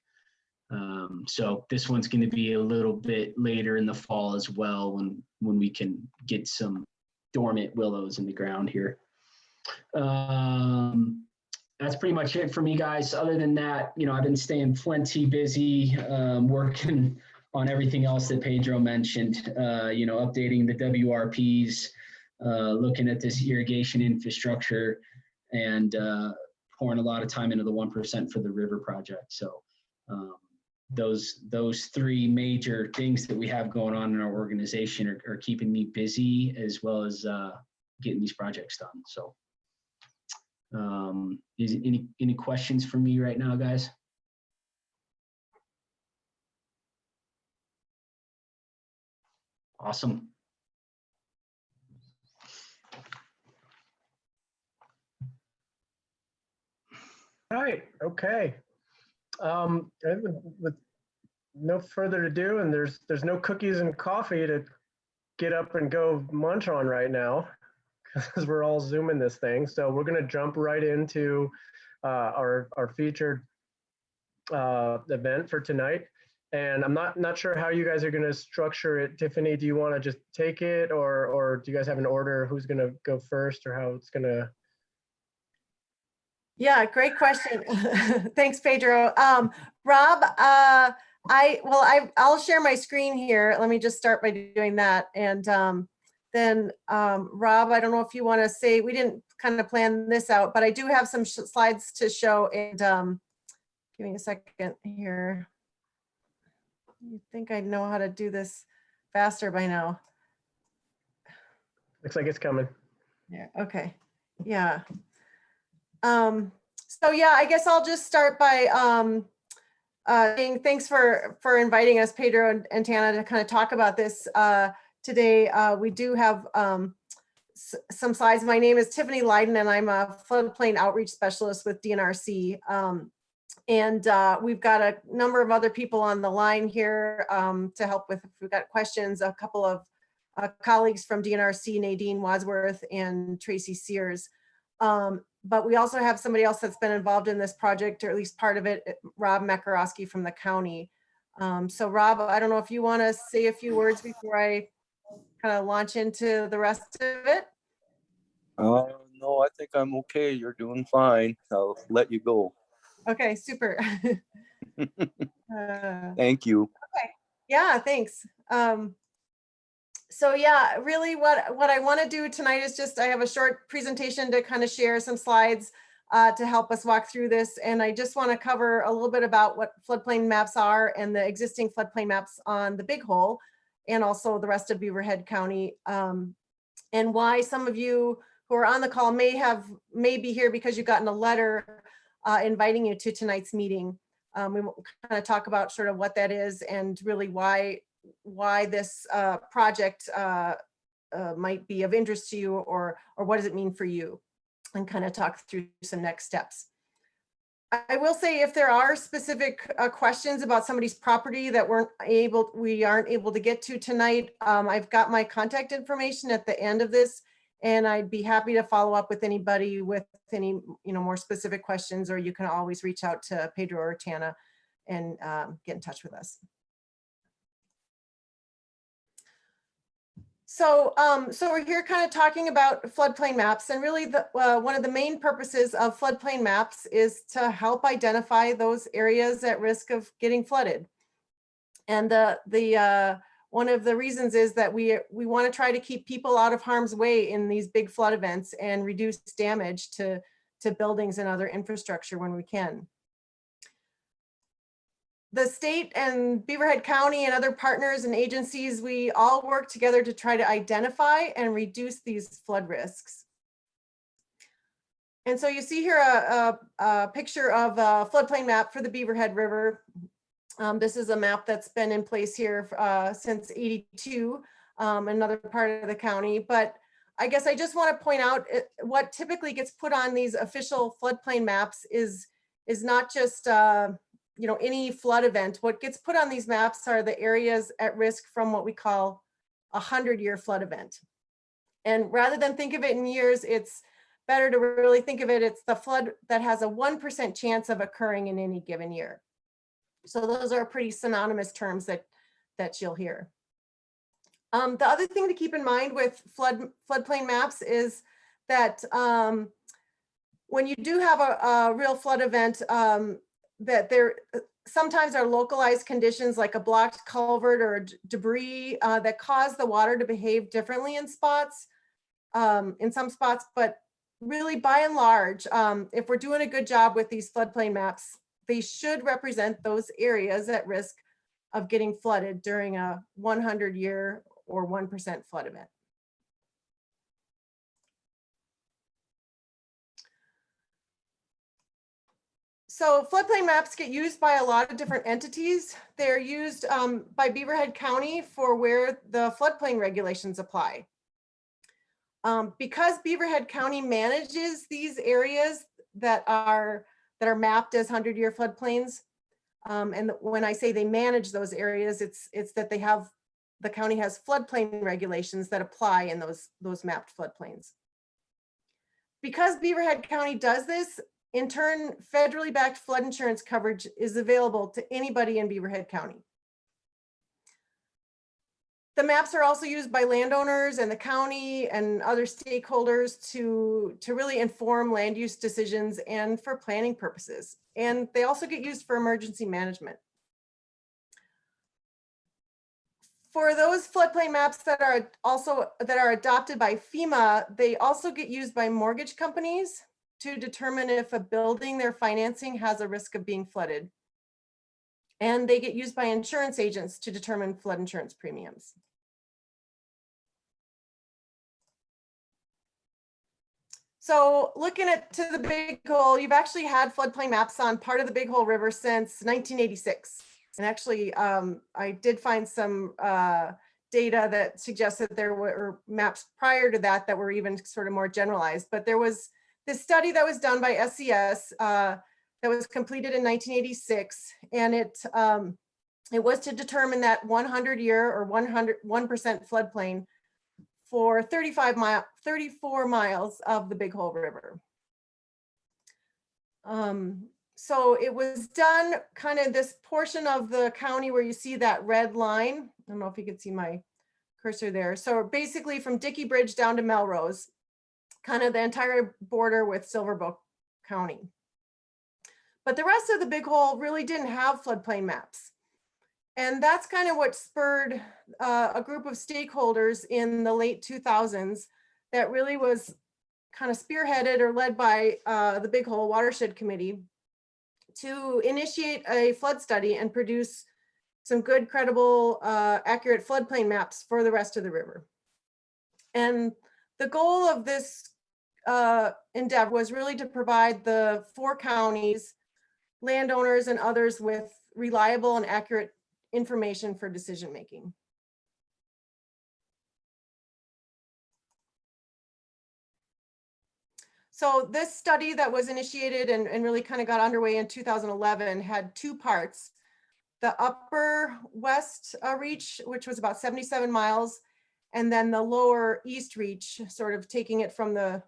So this one's going to be a little bit later in the fall as well, when we can get some dormant willows in the ground here. That's pretty much it for me, guys. Other than that, I've been staying plenty busy, working on everything else that Pedro mentioned, updating the WRPs, looking at this irrigation infrastructure, and pouring a lot of time into the 1% for the river project. So those 3 major things that we have going on in our organization are keeping me busy, as well as getting these projects done. So is any questions for me right now, guys? Awesome. All right, okay. With no further ado, and there's no cookies and coffee to get up and go munch on right now because we're all zooming this thing. So we're going to jump right into our featured event for tonight. And I'm not sure how you guys are going to structure it. Tiffany, do you want to just take it, or do you guys have an order who's going to go first, or how it's going to? Yeah, great question. Thanks, Pedro. Rob, I'll share my screen here. Let me just start by doing that. And then Rob, I don't know if you want to say, we didn't kind of plan this out, but I do have some slides to show. And give me a second here. You think I know how to do this faster by now? Looks like it's coming. Yeah, okay. Yeah. So yeah, I guess I'll just start by saying thanks for inviting us, Pedro and Tana, to kind of talk about this today. We do have some slides. My name is Tiffany Leiden, and I'm a floodplain outreach specialist with DNRC. And we've got a number of other people on the line here to help with if we've got questions. A couple of colleagues from DNRC, Nadine Wadsworth and Tracy Sears. But we also have somebody else that's been involved in this project, or at least part of it, Rob Makarowski from the county. So Rob, I don't know if you want to say a few words before I kind of launch into the rest of it. No, I think I'm okay. You're doing fine. I'll let you go. Okay, super. Thank you. Okay, yeah, thanks. So yeah, really what I want to do tonight is just, I have a short presentation to kind of share some slides to help us walk through this. And I just want to cover a little bit about what floodplain maps are and the existing floodplain maps on the Big Hole and also the rest of Beaverhead County, and why some of you who are on the call may be here because you've gotten a letter inviting you to tonight's meeting. We will kind of talk about sort of what that is and really why this project might be of interest to you, or what does it mean for you, and kind of talk through some next steps. I will say, if there are specific questions about somebody's property that we aren't able to get to tonight, I've got my contact information at the end of this, and I'd be happy to follow up with anybody with any more specific questions, or you can always reach out to Pedro or Tana and get in touch with us. So, we're here kind of talking about floodplain maps, and really one of the main purposes of floodplain maps is to help identify those areas at risk of getting flooded. And one of the reasons is that we want to try to keep people out of harm's way in these big flood events and reduce damage to buildings and other infrastructure when we can. The state and Beaverhead County and other partners and agencies, we all work together to try to identify and reduce these flood risks. And so you see here a picture of a floodplain map for the Beaverhead River. This is a map that's been in place here since '82, another part of the county. But I guess I just want to point out what typically gets put on these official floodplain maps is not just any flood event. What gets put on these maps are the areas at risk from what we call a 100-year flood event. And rather than think of it in years, it's better to really think of it, it's the flood that has a 1% chance of occurring in any given year. So those are pretty synonymous terms that you'll hear. The other thing to keep in mind with floodplain maps is that when you do have a real flood event, that there sometimes are localized conditions like a blocked culvert or debris that cause the water to behave differently in some spots, but really by and large, if we're doing a good job with these floodplain maps, they should represent those areas at risk of getting flooded during a 100-year or 1% flood event. So floodplain maps get used by a lot of different entities. They're used by Beaverhead County for where the floodplain regulations apply. Because Beaverhead County manages these areas that are mapped as 100-year floodplains, and when I say they manage those areas, it's that they have the county has floodplain regulations that apply in those mapped floodplains. Because Beaverhead County does this, in turn, federally backed flood insurance coverage is available to anybody in Beaverhead County. The maps are also used by landowners and the county and other stakeholders to really inform land use decisions and for planning purposes. And they also get used for emergency management. For those floodplain maps that are adopted by FEMA, they also get used by mortgage companies to determine if a building they're financing has a risk of being flooded. And they get used by insurance agents to determine flood insurance premiums. So looking to the Big Hole, you've actually had floodplain maps on part of the Big Hole River since 1986. And actually, I did find some data that suggests that there were maps prior to that that were even sort of more generalized. But there was this study that was done by SCS that was completed in 1986, and it was to determine that 100-year or 1% floodplain for 34 miles of the Big Hole River. So it was done kind of this portion of the county where you see that red line. I don't know if you can see my cursor there. So basically from Dickey Bridge down to Melrose, kind of the entire border with Silver Bow County. But the rest of the Big Hole really didn't have floodplain maps. And that's kind of what spurred a group of stakeholders in the late 2000s that really was kind of spearheaded or led by the Big Hole Watershed Committee to initiate a flood study and produce some good, credible, accurate floodplain maps for the rest of the river. And the goal of this endeavor was really to provide the 4 counties, landowners, and others with reliable and accurate information for decision making. So this study that was initiated and really kind of got underway in 2011 had 2 parts. The upper west reach, which was about 77 miles, and then the lower east reach, sort of taking it from the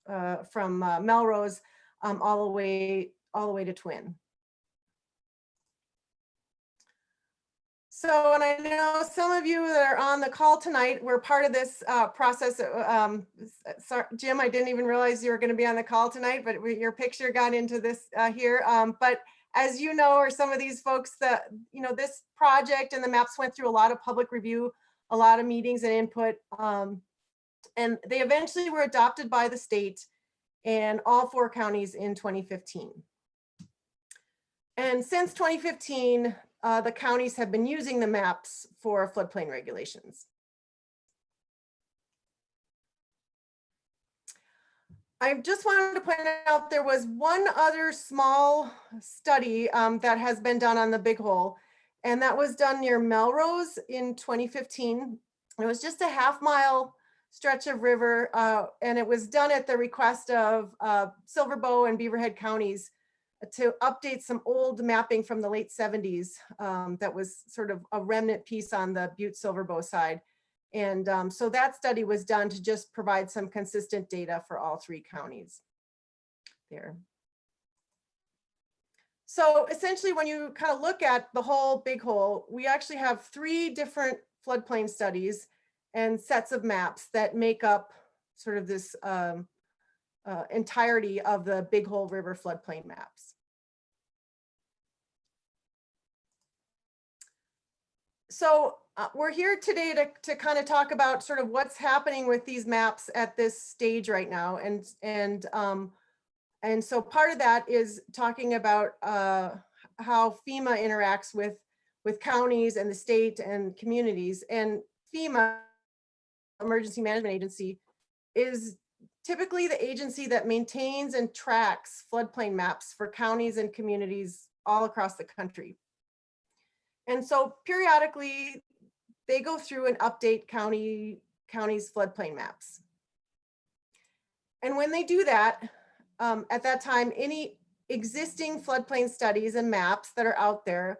Melrose all the way to Twin. So, and I know some of you that are on the call tonight were part of this process. Sorry, Jim, I didn't even realize you were going to be on the call tonight, but your picture got into this here. But as you know, or some of these folks, that this project and the maps went through a lot of public review, a lot of meetings and input, and they eventually were adopted by the state and all 4 counties in 2015. And since 2015, the counties have been using the maps for floodplain regulations. I just wanted to point out there was one other small study that has been done on the Big Hole, and that was done near Melrose in 2015. It was just a half-mile stretch of river, and it was done at the request of Silver Bow and Beaverhead counties to update some old mapping from the late 70s that was sort of a remnant piece on the Butte-Silver Bow side. And so that study was done to just provide some consistent data for all 3 counties there. So essentially, when you kind of look at the whole Big Hole, we actually have 3 different floodplain studies and sets of maps that make up sort of this entirety of the Big Hole River floodplain maps. So we're here today to kind of talk about sort of what's happening with these maps at this stage right now. And so part of that is talking about how FEMA interacts with counties and the state and communities. And FEMA, Emergency Management Agency, is typically the agency that maintains and tracks floodplain maps for counties and communities all across the country. And so periodically they go through and update counties' floodplain maps. And when they do that, at that time, any existing floodplain studies and maps that are out there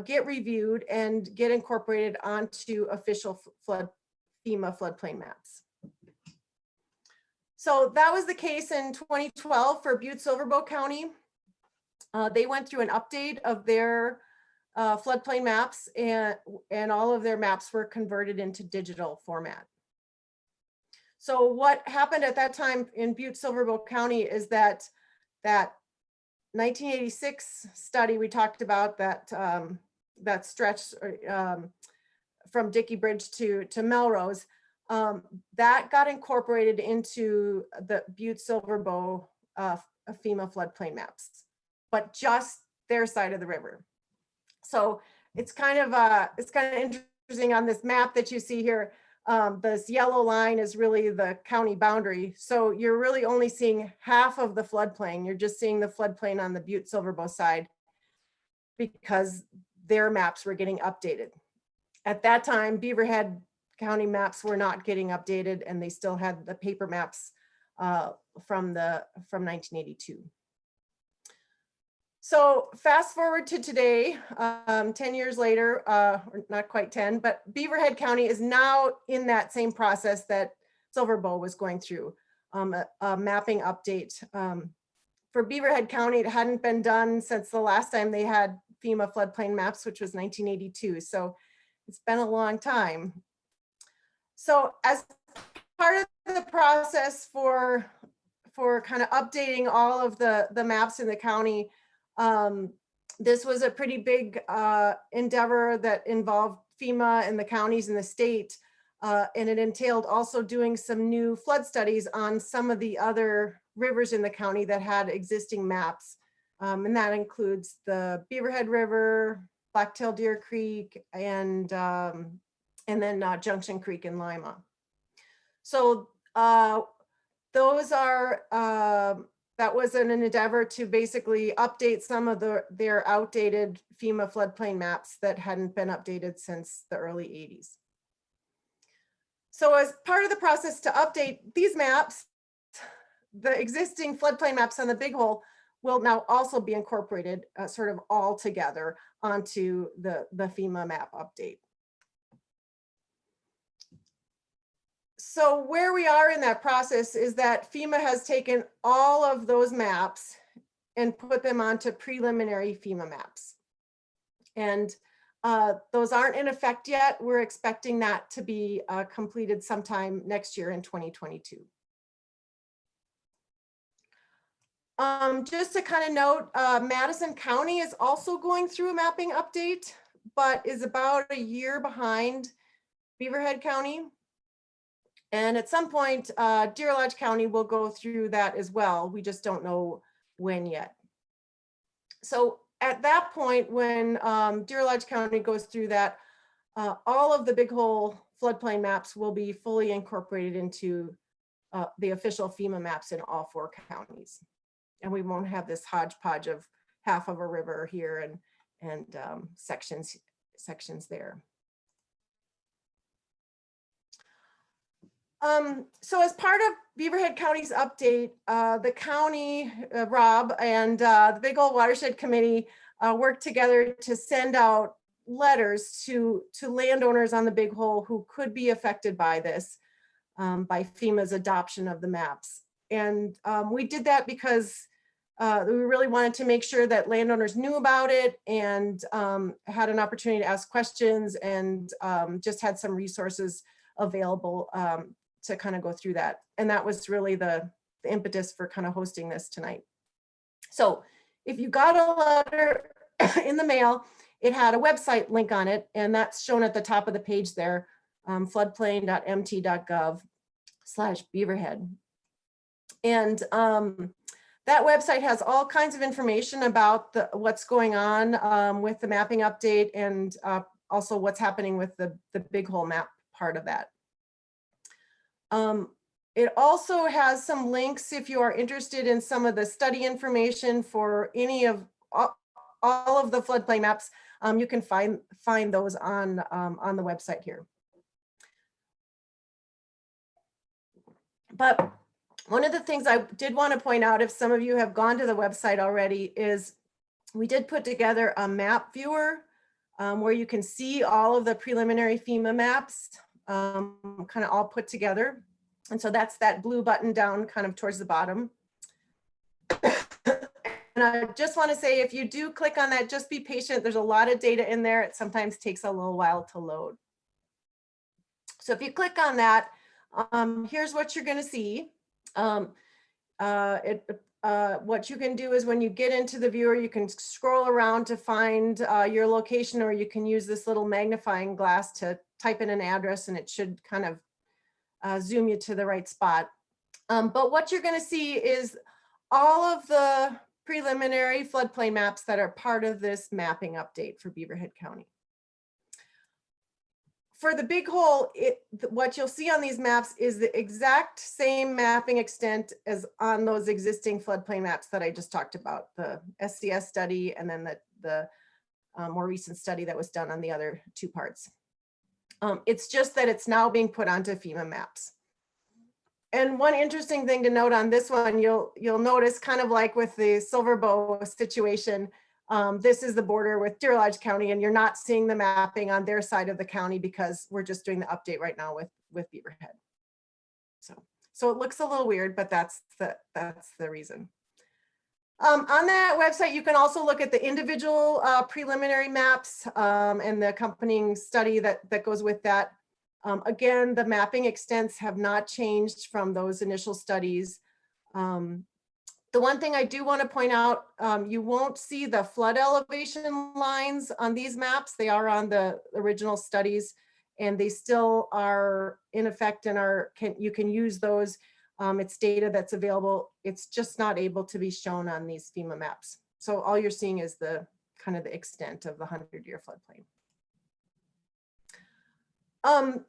get reviewed and get incorporated onto official FEMA floodplain maps. So that was the case in 2012 for Butte-Silver Bow County. They went through an update of their floodplain maps, and all of their maps were converted into digital format. So what happened at that time in Butte-Silver Bow County is that 1986 study we talked about, that stretch from Dickey Bridge to Melrose, that got incorporated into the Butte-Silver Bow FEMA floodplain maps, but just their side of the river. So it's kind of interesting on this map that you see here. This yellow line is really the county boundary. So you're really only seeing half of the floodplain. You're just seeing the floodplain on the Butte-Silver Bow side because their maps were getting updated. At that time, Beaverhead County maps were not getting updated, and they still had the paper maps from 1982. So fast forward to today, 10 years later, or not quite 10, but Beaverhead County is now in that same process that Silver Bow was going through, a mapping update. For Beaverhead County, it hadn't been done since the last time they had FEMA floodplain maps, which was 1982. So it's been a long time. So as part of the process for kind of updating all of the maps in the county, this was a pretty big endeavor that involved FEMA and the counties and the state, and it entailed also doing some new flood studies on some of the other rivers in the county that had existing maps, and that includes the Beaverhead River, Blacktail Deer Creek, and then Junction Creek in Lima. So those are that was an endeavor to basically update some of their outdated FEMA floodplain maps that hadn't been updated since the early 80s. So as part of the process to update these maps, the existing floodplain maps on the Big Hole will now also be incorporated sort of all together onto the FEMA map update. So where we are in that process is that FEMA has taken all of those maps and put them onto preliminary FEMA maps. And those aren't in effect yet. We're expecting that to be completed sometime next year in 2022. Just to kind of note, Madison County is also going through a mapping update, but is about a year behind Beaverhead County. And at some point, Deer-Lodge County will go through that as well. We just don't know when yet. So at that point, when Deer-Lodge County goes through that, all of the Big Hole floodplain maps will be fully incorporated into the official FEMA maps in all 4 counties. And we won't have this hodgepodge of half of a river here and sections there. So as part of Beaverhead County's update, the county, Rob, and the Big Hole Watershed Committee worked together to send out letters to landowners on the Big Hole who could be affected by this, by FEMA's adoption of the maps. And we did that because we really wanted to make sure that landowners knew about it and had an opportunity to ask questions, and just had some resources available to kind of go through that. And that was really the impetus for kind of hosting this tonight. So if you got a letter in the mail, it had a website link on it, and that's shown at the top of the page there, floodplain.mt.gov/Beaverhead. And that website has all kinds of information about what's going on with the mapping update, and also what's happening with the Big Hole map part of that. It also has some links if you are interested in some of the study information for any of all of the floodplain maps. You can find those on the website here. But one of the things I did want to point out, if some of you have gone to the website already, is we did put together a map viewer where you can see all of the preliminary FEMA maps kind of all put together. And so that's that blue button down kind of towards the bottom. And I just want to say, if you do click on that, just be patient. There's a lot of data in there. It sometimes takes a little while to load. So if you click on that, here's what you're going to see. What you can do is when you get into the viewer, you can scroll around to find your location, or you can use this little magnifying glass to type in an address and it should kind of zoom you to the right spot. But what you're going to see is all of the preliminary floodplain maps that are part of this mapping update for Beaverhead County. For the Big Hole, what you'll see on these maps is the exact same mapping extent as on those existing floodplain maps that I just talked about, the SCS study and then the more recent study that was done on the other two parts. It's just that it's now being put onto FEMA maps. And one interesting thing to note on this one, you'll notice, kind of like with the Silver Bow situation, this is the border with Deer-Lodge County, and you're not seeing the mapping on their side of the county because we're just doing the update right now with Beaverhead. So it looks a little weird, but that's the reason. On that website, you can also look at the individual preliminary maps and the accompanying study that goes with that. Again, the mapping extents have not changed from those initial studies. The one thing I do want to point out, you won't see the flood elevation lines on these maps. They are on the original studies and they still are in effect and you can use those. It's data that's available. It's just not able to be shown on these FEMA maps. So all you're seeing is the kind of the extent of the 100-year floodplain.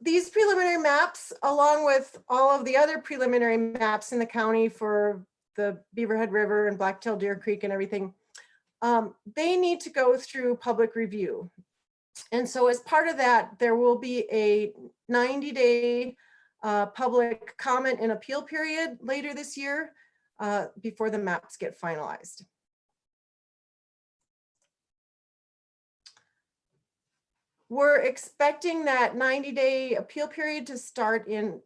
These preliminary maps, along with all of the other preliminary maps in the county for the Beaverhead River and Blacktail Deer Creek and everything, they need to go through public review. And so as part of that, there will be a 90-day public comment and appeal period later this year before the maps get finalized. We're expecting that 90-day appeal period to start in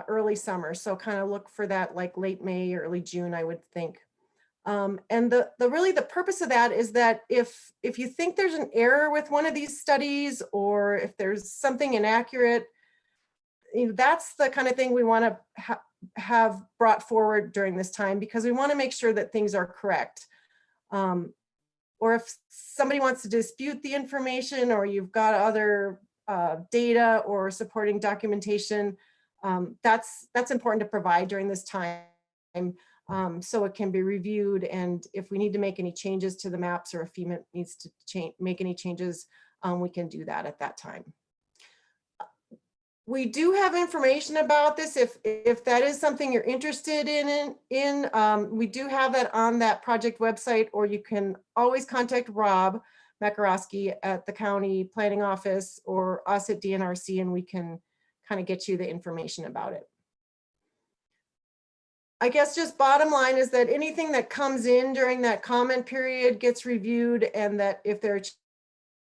early summer. So kind of look for that like late May, early June, I would think. And really the purpose of that is that if you think there's an error with one of these studies, or if there's something inaccurate, that's the kind of thing we want to have brought forward during this time, because we want to make sure that things are correct. Or if somebody wants to dispute the information, or you've got other data or supporting documentation, that's important to provide during this time, so it can be reviewed. And if we need to make any changes to the maps, or if FEMA needs to make any changes, we can do that at that time. We do have information about this if that is something you're interested in. We do have that on that project website, or you can always contact Rob Makarowski at the county planning office or us at DNRC, and we can kind of get you the information about it. I guess just bottom line is that anything that comes in during that comment period gets reviewed, and that if there are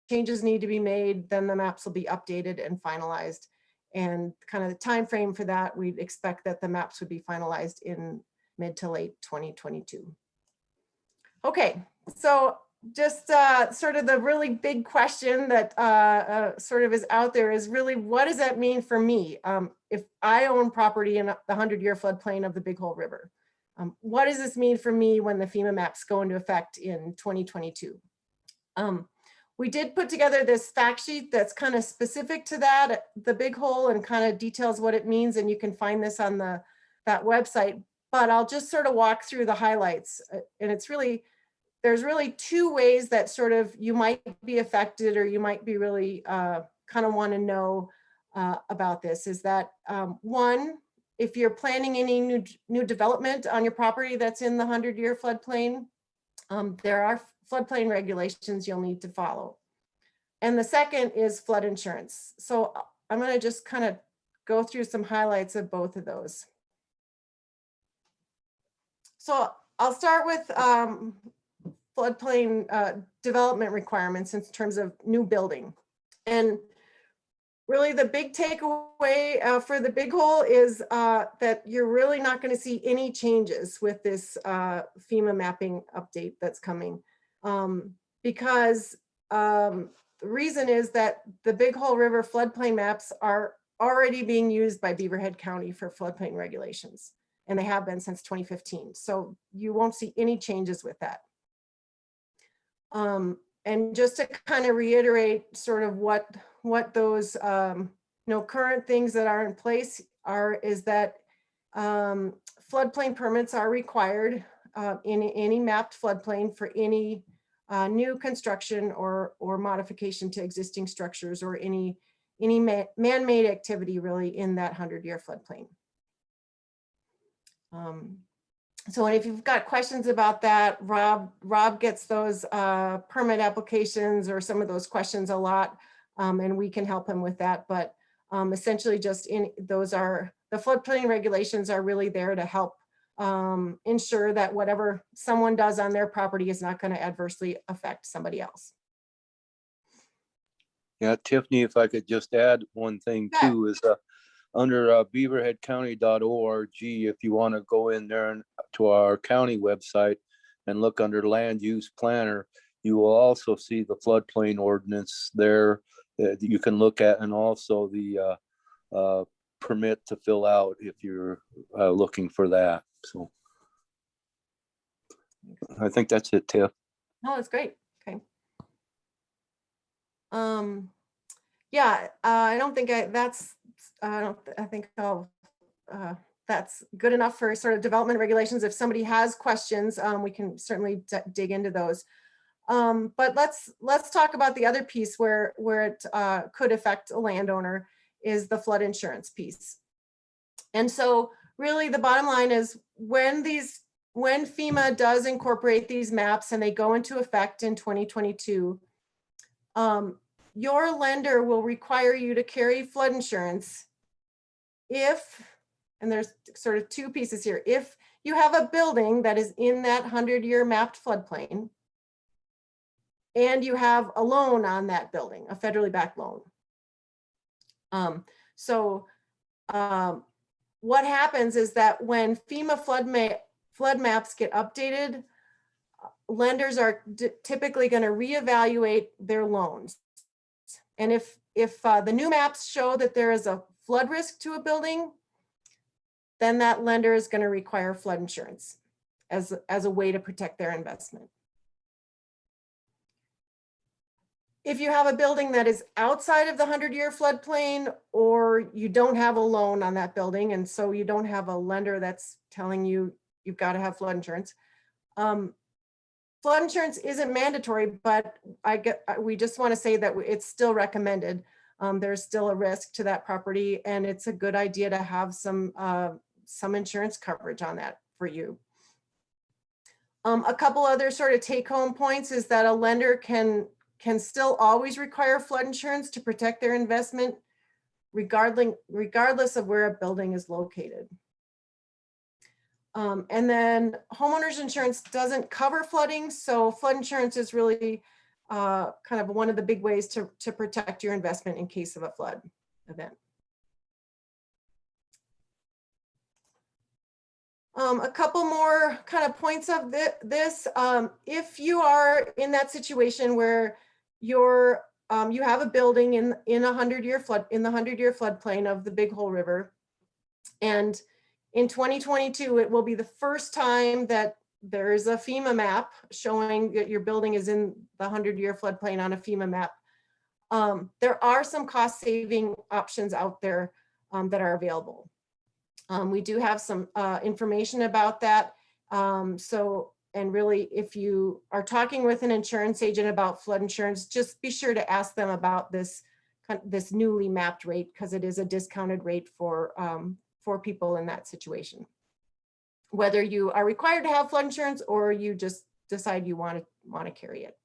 changes need to be made, then the maps will be updated and finalized. And kind of the time frame for that, we'd expect that the maps would be finalized in mid to late 2022. Okay, so just sort of the really big question that sort of is out there is really, what does that mean for me if I own property in the 100-year floodplain of the Big Hole River? What does this mean for me when the FEMA maps go into effect in 2022? We did put together this fact sheet that's kind of specific to that, the Big Hole, and kind of details what it means, and you can find this on that website. But I'll just sort of walk through the highlights, and it's really, there's really two ways that sort of you might be affected, or you might be really kind of want to know about this. Is that one, if you're planning any new development on your property that's in the 100-year floodplain, there are floodplain regulations you'll need to follow. And the second is flood insurance. So I'm going to just kind of go through some highlights of both of those. So I'll start with floodplain development requirements in terms of new building. And really the big takeaway for the Big Hole is that you're really not going to see any changes with this FEMA mapping update that's coming. Because the reason is that the Big Hole River floodplain maps are already being used by Beaverhead County for floodplain regulations, and they have been since 2015. So you won't see any changes with that. And just to kind of reiterate sort of what those current things that are in place are, is that floodplain permits are required in any mapped floodplain for any new construction or modification to existing structures or any man-made activity really in that 100-year floodplain. So if you've got questions about that, Rob gets those permit applications or some of those questions a lot, and we can help him with that. But essentially just those are, the floodplain regulations are really there to help ensure that whatever someone does on their property is not going to adversely affect somebody else. Yeah, Tiffany, if I could just add one thing too, is under beaverheadcounty.org, if you want to go in there and to our county website and look under land use planner, you will also see the floodplain ordinance there that you can look at, and also the permit to fill out if you're looking for that. So I think that's it, Tiff. No, it's great. Okay. Yeah, I don't think I think that's good enough for sort of development regulations. If somebody has questions, we can certainly dig into those. But let's talk about the other piece where it could affect a landowner, is the flood insurance piece. And so really the bottom line is when FEMA does incorporate these maps and they go into effect in 2022, your lender will require you to carry flood insurance if, and there's sort of two pieces here, if you have a building that is in that 100-year mapped floodplain and you have a loan on that building, a federally backed loan. What happens is that when FEMA flood maps get updated, lenders are typically going to reevaluate their loans. And if the new maps show that there is a flood risk to a building, then that lender is going to require flood insurance as a way to protect their investment. If you have a building that is outside of the 100-year floodplain, or you don't have a loan on that building, and so you don't have a lender that's telling you you've got to have flood insurance. Flood insurance isn't mandatory, but we just want to say that it's still recommended. There's still a risk to that property, and it's a good idea to have some insurance coverage on that for you. A couple other sort of take-home points is that a lender can still always require flood insurance to protect their investment, regardless of where a building is located. And then homeowners insurance doesn't cover flooding, so flood insurance is really kind of one of the big ways to protect your investment in case of a flood event. A couple more kind of points of this. If you are in that situation where you have a building in the 100-year floodplain of the Big Hole River, and in 2022, it will be the first time that there is a FEMA map showing that your building is in the 100-year floodplain on a FEMA map. There are some cost-saving options out there that are available. We do have some information about that. And really, if you are talking with an insurance agent about flood insurance, just be sure to ask them about this newly mapped rate, because it is a discounted rate for people in that situation. Whether you are required to have flood insurance or you just decide you want to carry it.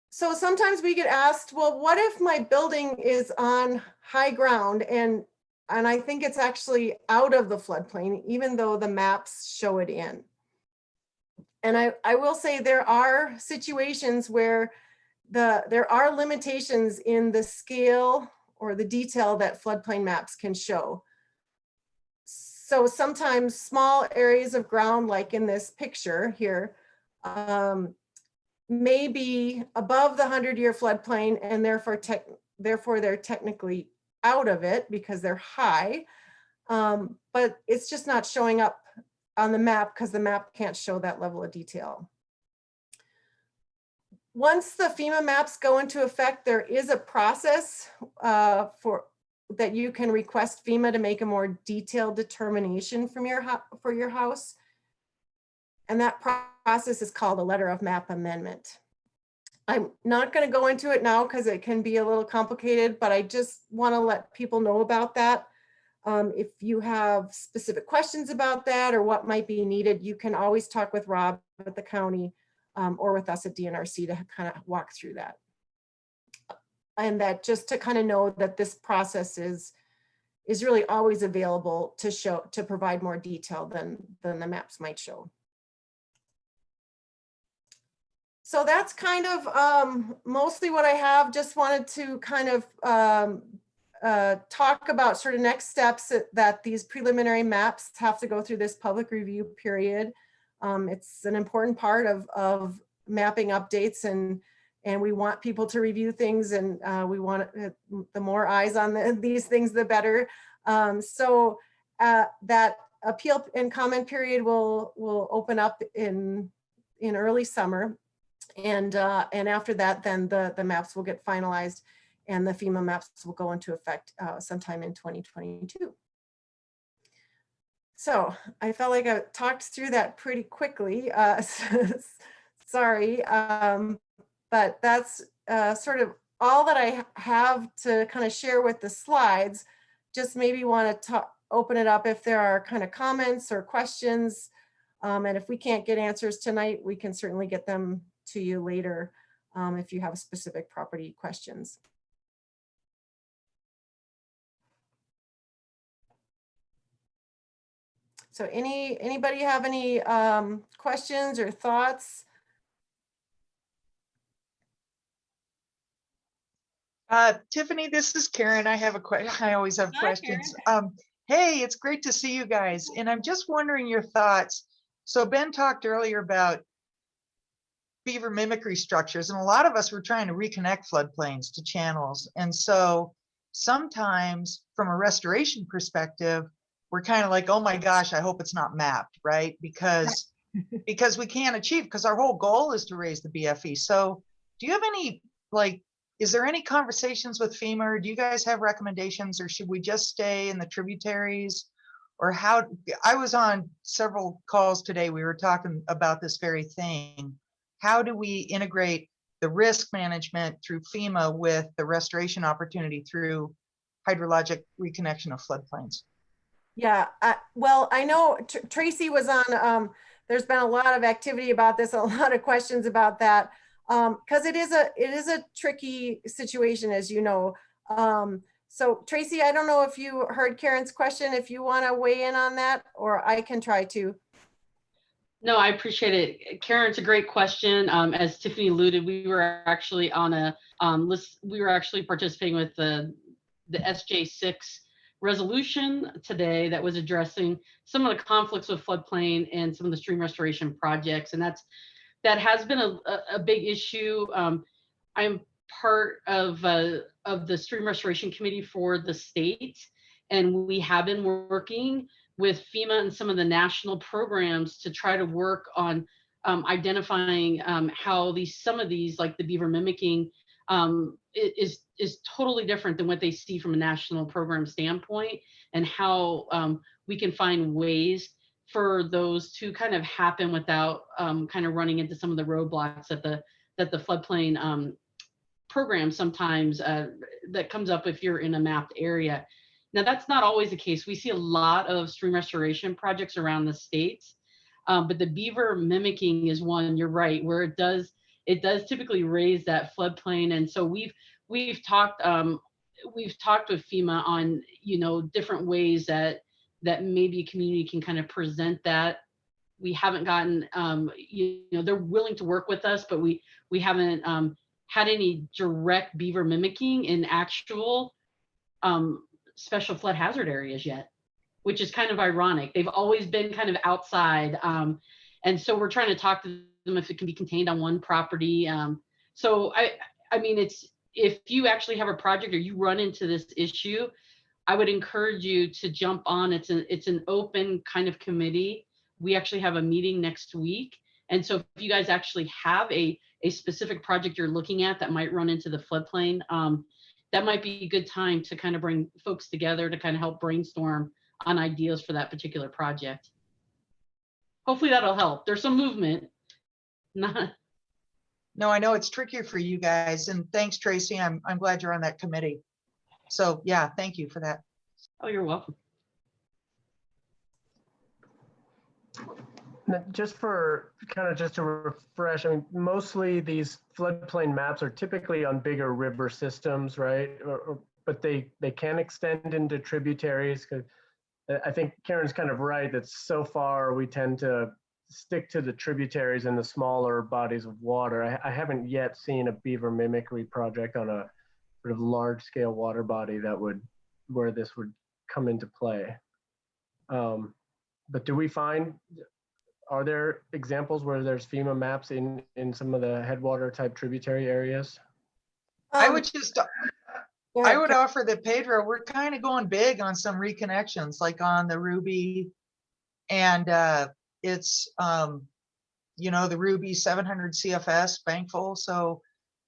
So sometimes we get asked, well, what if my building is on high ground and and I think it's actually out of the floodplain, even though the maps show it in. And I will say there are situations where there are limitations in the scale or the detail that floodplain maps can show. So sometimes small areas of ground, like in this picture here, may be above the 100-year floodplain, and therefore they're technically out of it because they're high. But it's just not showing up on the map because the map can't show that level of detail. Once the FEMA maps go into effect, there is a process that you can request FEMA to make a more detailed determination for your house. And that process is called a letter of map amendment. I'm not going to go into it now because it can be a little complicated, but I just want to let people know about that. If you have specific questions about that or what might be needed, you can always talk with Rob at the county or with us at DNRC to kind of walk through that. And that just to kind of know that this process is really always available to provide more detail than the maps might show. So that's kind of mostly what I have. Just wanted to kind of talk about sort of next steps that these preliminary maps have to go through this public review period. It's an important part of mapping updates, and we want people to review things, and we want the more eyes on these things, the better. So that appeal and comment period will open up in early summer. And after that, then the maps will get finalized and the FEMA maps will go into effect sometime in 2022. So I felt like I talked through that pretty quickly. Sorry, but that's sort of all that I have to kind of share with the slides. Just maybe want to open it up if there are kind of comments or questions. And if we can't get answers tonight, we can certainly get them to you later if you have specific property questions. So anybody have any questions or thoughts? Tiffany, this is Karen. I have a question. I always have Hi, questions. Hey, it's great to see you guys. And I'm just wondering your thoughts. So Ben talked earlier about beaver mimicry structures, and a lot of us were trying to reconnect floodplains to channels. And so sometimes from a restoration perspective, we're kind of like, oh my gosh, I hope it's not mapped, right? Because we can't achieve, because our whole goal is to raise the BFE. So do you have any, like, is there any conversations with FEMA, or do you guys have recommendations, or should we just stay in the tributaries? Or how? I was on several calls today, we were talking about this very thing. How do we integrate the risk management through FEMA with the restoration opportunity through hydrologic reconnection of floodplains? Yeah, well, I know Tracy was on, there's been a lot of activity about this, a lot of questions about that, because it is a tricky situation, as you know. So Tracy, I don't know if you heard Karen's question, if you want to weigh in on that, or I can try to. No, I appreciate it. Karen, it's a great question. As Tiffany alluded, we were actually on a list. We were actually participating with the SJ6 resolution today that was addressing some of the conflicts with floodplain and some of the stream restoration projects, and that has been a big issue. I'm part of the stream restoration committee for the state, and we have been working with FEMA and some of the national programs to try to work on identifying how some of these, like the beaver mimicking, is totally different than what they see from a national program standpoint, and how we can find ways for those to kind of happen without kind of running into some of the roadblocks that the floodplain program sometimes that comes up if you're in a mapped area. Now, that's not always the case. We see a lot of stream restoration projects around the states, but the beaver mimicking is one, you're right, where it does typically raise that floodplain. And so we've talked we've talked with FEMA on, different ways that maybe a community can kind of present that. We haven't gotten, they're willing to work with us, but we haven't had any direct beaver mimicking in actual special flood hazard areas yet, which is kind of ironic. They've always been kind of outside. And so we're trying to talk to them if it can be contained on one property. So I mean, if you actually have a project or you run into this issue, I would encourage you to jump on. It's an open kind of committee. We actually have a meeting next week. And so if you guys actually have a specific project you're looking at that might run into the floodplain, that might be a good time to kind of bring folks together to kind of help brainstorm on ideas for that particular project. Hopefully that'll help. There's some movement. No, I know it's trickier for you guys, and thanks, Tracy. I'm glad you're on that committee. So yeah, thank you for that. Oh, you're welcome. Just to refresh, I mean, mostly these floodplain maps are typically on bigger river systems, right? But they can extend into tributaries. Because I think Karen's kind of right that so far we tend to stick to the tributaries and the smaller bodies of water. I haven't yet seen a beaver mimicry project on a sort of large scale water body where this would come into play. But are there examples where there's FEMA maps in some of the headwater type tributary areas? I Um, would go ahead, Karen. offer that, Pedro, we're kind of going big on some reconnections, like on the Ruby, and it's the Ruby 700 CFS bankful. So,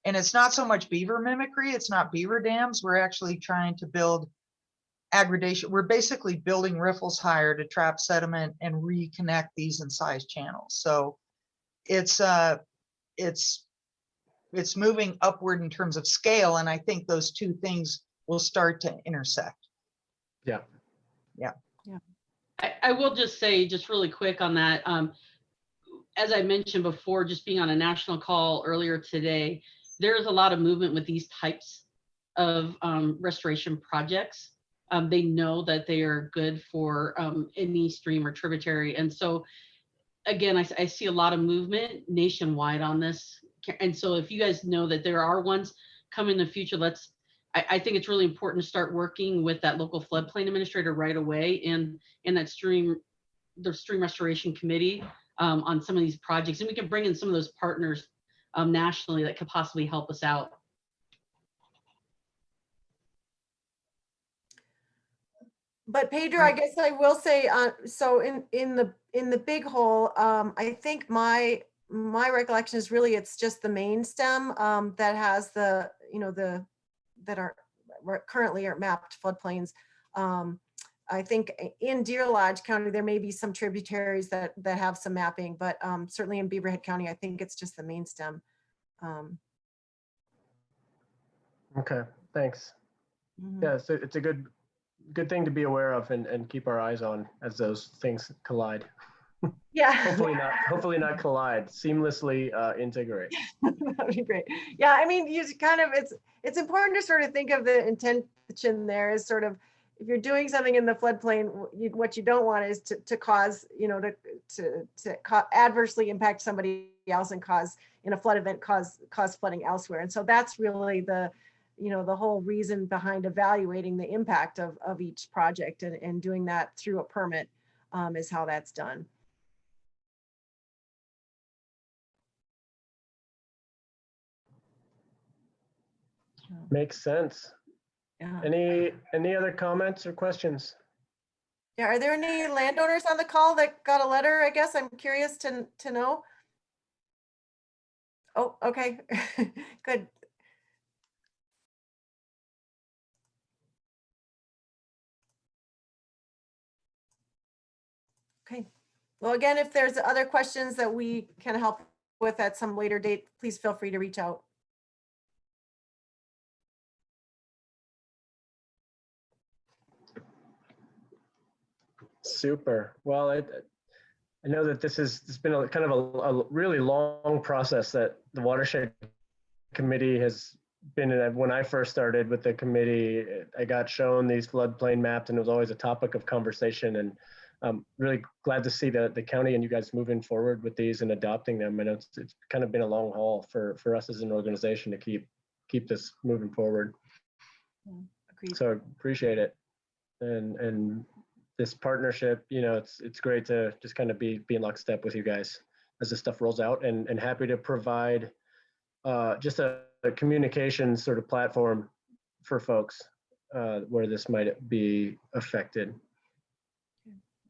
and it's not so much beaver mimicry, it's not beaver dams. We're actually trying to build aggregation. We're basically building riffles higher to trap sediment and reconnect these incised channels. So it's moving upward in terms of scale, and I think those two things will start to intersect. Yeah. I will just say, just really quick on that, as I mentioned before, just being on a national call earlier today, there's a lot of movement with these types of restoration projects. They know that they are good for any stream or tributary. And so, again, I see a lot of movement nationwide on this. And so if you guys know that there are ones coming in the future, I think it's really important to start working with that local floodplain administrator right away and the stream restoration committee on some of these projects. And we can bring in some of those partners nationally that could possibly help us out. But Pedro, I guess I will say, so in the big hole, I think my recollection is really it's just the main stem that has that are currently are mapped floodplains. I think in Deer-Lodge County there may be some tributaries that have some mapping, but certainly in Beaverhead County I think it's just the main stem. Okay, thanks. Mhm. Yeah, so it's a good thing to be aware of and keep our eyes on as those things collide. Yeah. Hopefully not collide, seamlessly integrate. That'd be great. Yeah, I mean, you kind of it's important to sort of think of the intention there as sort of if you're doing something in the floodplain, what you don't want is to cause to adversely impact somebody else and cause in a flood event cause flooding elsewhere. And so that's really the whole reason behind evaluating the impact of each project and doing that through a permit is how that's done. Makes sense. Yeah. Any other comments or questions? Yeah. Are there any landowners on the call that got a letter? I guess I'm curious to know. Oh, okay. Good. Okay. Well, again, if there's other questions that we can help with at some later date, please feel free to reach out. Super. Well, I know that it's been a kind of a really long process that the Watershed Committee has when I first started with the committee, I got shown these floodplain maps and it was always a topic of conversation, and I'm really glad to see the county and you guys moving forward with these and adopting them. And it's kind of been a long haul for us as an organization to keep this moving forward. Agreed. So appreciate it. And this partnership, it's great to just kind of be in lockstep with you guys as this stuff rolls out, and happy to provide just a communication sort of platform for folks where this might be affected.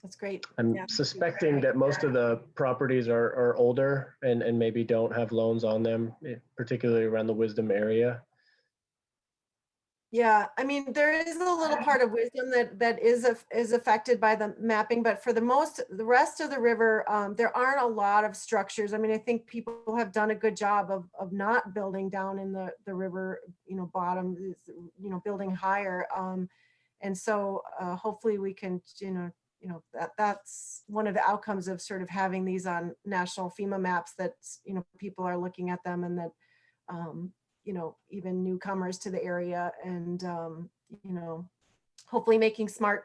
That's great. I'm Yeah. suspecting that most of the properties are older and maybe don't have loans on them, particularly around the Wisdom area. Yeah, I mean, there is a little part of Wisdom that is affected by the mapping, but for the rest of the river, there aren't a lot of structures. I mean, I think people have done a good job of not building down in the river, bottom, building higher. And so hopefully we can, that's one of the outcomes of sort of having these on national FEMA maps, that, people are looking at them, and that, even newcomers to the area, and, hopefully making smart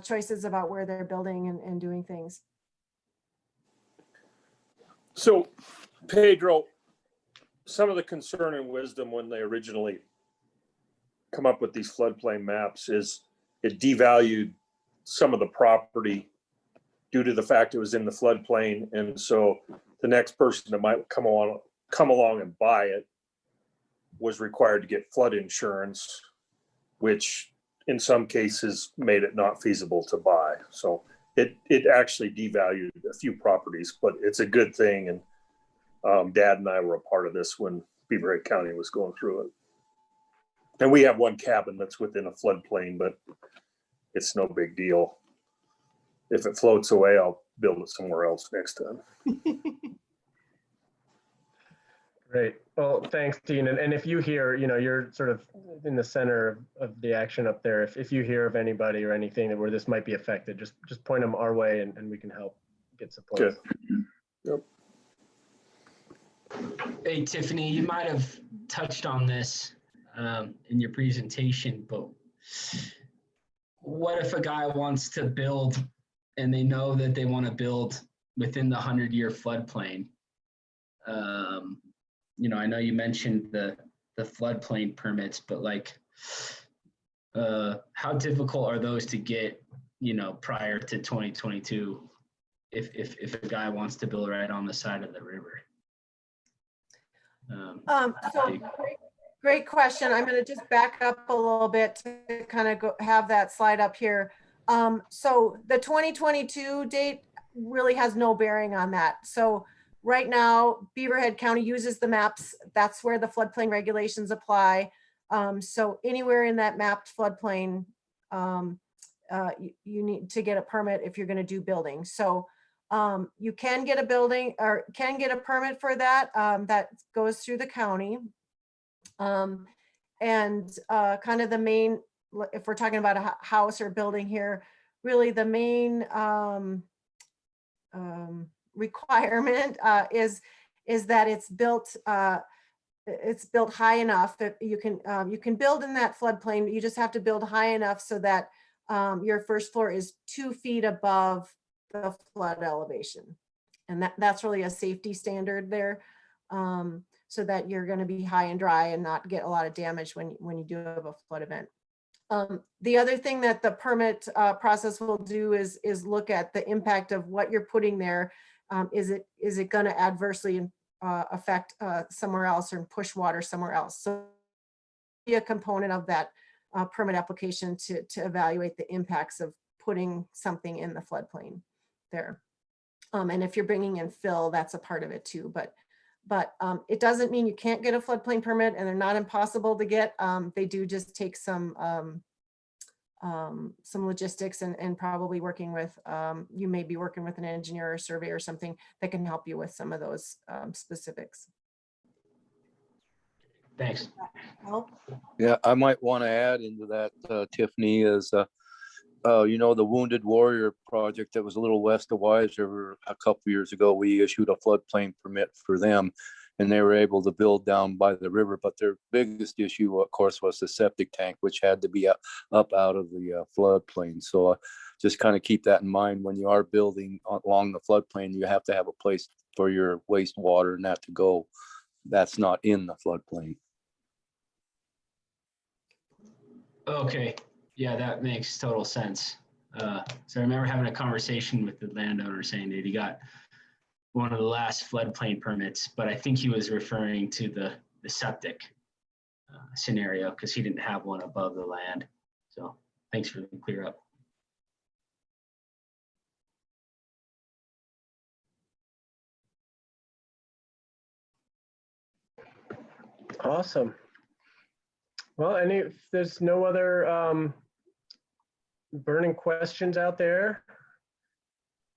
choices about where they're building and doing things. So, Pedro, some of the concern in Wisdom when they originally come up with these floodplain maps is it devalued some of the property due to the fact it was in the floodplain. And so the next person that might come along and buy it was required to get flood insurance, which in some cases made it not feasible to buy. So it actually devalued a few properties, but it's a good thing. And Dad and I were a part of this when Beaverhead County was going through it. And we have one cabin that's within a floodplain, but it's no big deal. If it floats away, I'll build it somewhere else next time. Great. Well, thanks, Dean. And if you hear, you're sort of in the center of the action up there. If you hear of anybody or anything where this might be affected, just point them our way, and we can help get support. Good. Yep. Hey, Tiffany, you might have touched on this in your presentation, but what if a guy wants to build and they know that they want to build within the 100-year floodplain? I know you mentioned the floodplain permits, but how difficult are those to get, prior to 2022, if a guy wants to build right on the side of the river? So great question. I'm going to just back up a little bit to kind of have that slide up here. So the 2022 date really has no bearing on that. So right now, Beaverhead County uses the maps. That's where the floodplain regulations apply. So anywhere in that mapped floodplain, you need to get a permit if you're going to do building. So you can get a building or can get a permit for that. That goes through the county. And kind of the main, if we're talking about a house or building here, really the main requirement is that it's built high enough that you can build in that floodplain, but you just have to build high enough so that your first floor is 2 feet above the flood elevation. And that's really a safety standard there, so that you're going to be high and dry and not get a lot of damage when you do have a flood event. The other thing that the permit process will do is look at the impact of what you're putting there. Is it going to adversely affect somewhere else or push water somewhere else? So be a component of that permit application to evaluate the impacts of putting something in the floodplain there. And if you're bringing in fill, that's a part of it too. But it doesn't mean you can't get a floodplain permit, and they're not impossible to get. They do just take some logistics and probably working with, you may be working with an engineer or surveyor or something that can help you with some of those specifics. Thanks. Help? Yeah, I might want to add into that, Tiffany, is the Wounded Warrior project that was a little west of Wise River a couple years ago. We issued a floodplain permit for them, and they were able to build down by the river. But their biggest issue, of course, was the septic tank, which had to be up out of the floodplain. So just kind of keep that in mind when you are building along the floodplain. You have to have a place for your wastewater and that to go. That's not in the floodplain. Okay, yeah, that makes total sense. So I remember having a conversation with the landowner saying that he got one of the last floodplain permits, but I think he was referring to the septic scenario because he didn't have one above the land. So thanks for the clear up. Awesome. Well, if there's no other burning questions out there,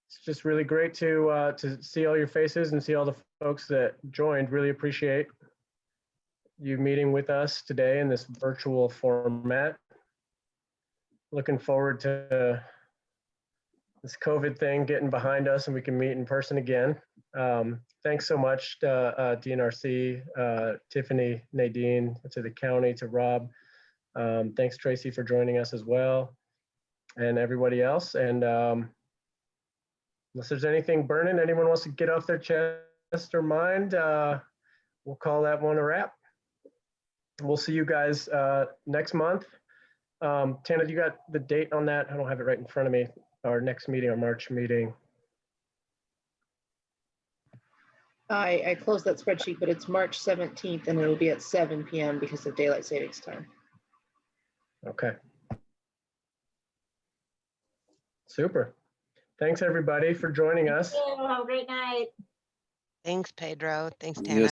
it's just really great to see all your faces and see all the folks that joined. Really appreciate you meeting with us today in this virtual format. Looking forward to this COVID thing getting behind us and we can meet in person again. Thanks so much to DNRC, Tiffany, Nadine, to the county, to Rob. Thanks, Tracy, for joining us as well, and everybody else. And unless there's anything burning, anyone wants to get off their chest or mind, we'll call that one a wrap. We'll see you guys next month. Tana, you got the date on that? I don't have it right in front of me. Our next meeting, our March meeting. I closed that spreadsheet, but it's March 17th and it'll be at 7 p.m. because of daylight savings time. Okay. Super. Thanks everybody for joining us. Have a great night. Thanks, Pedro. Thanks, Yes. Tana.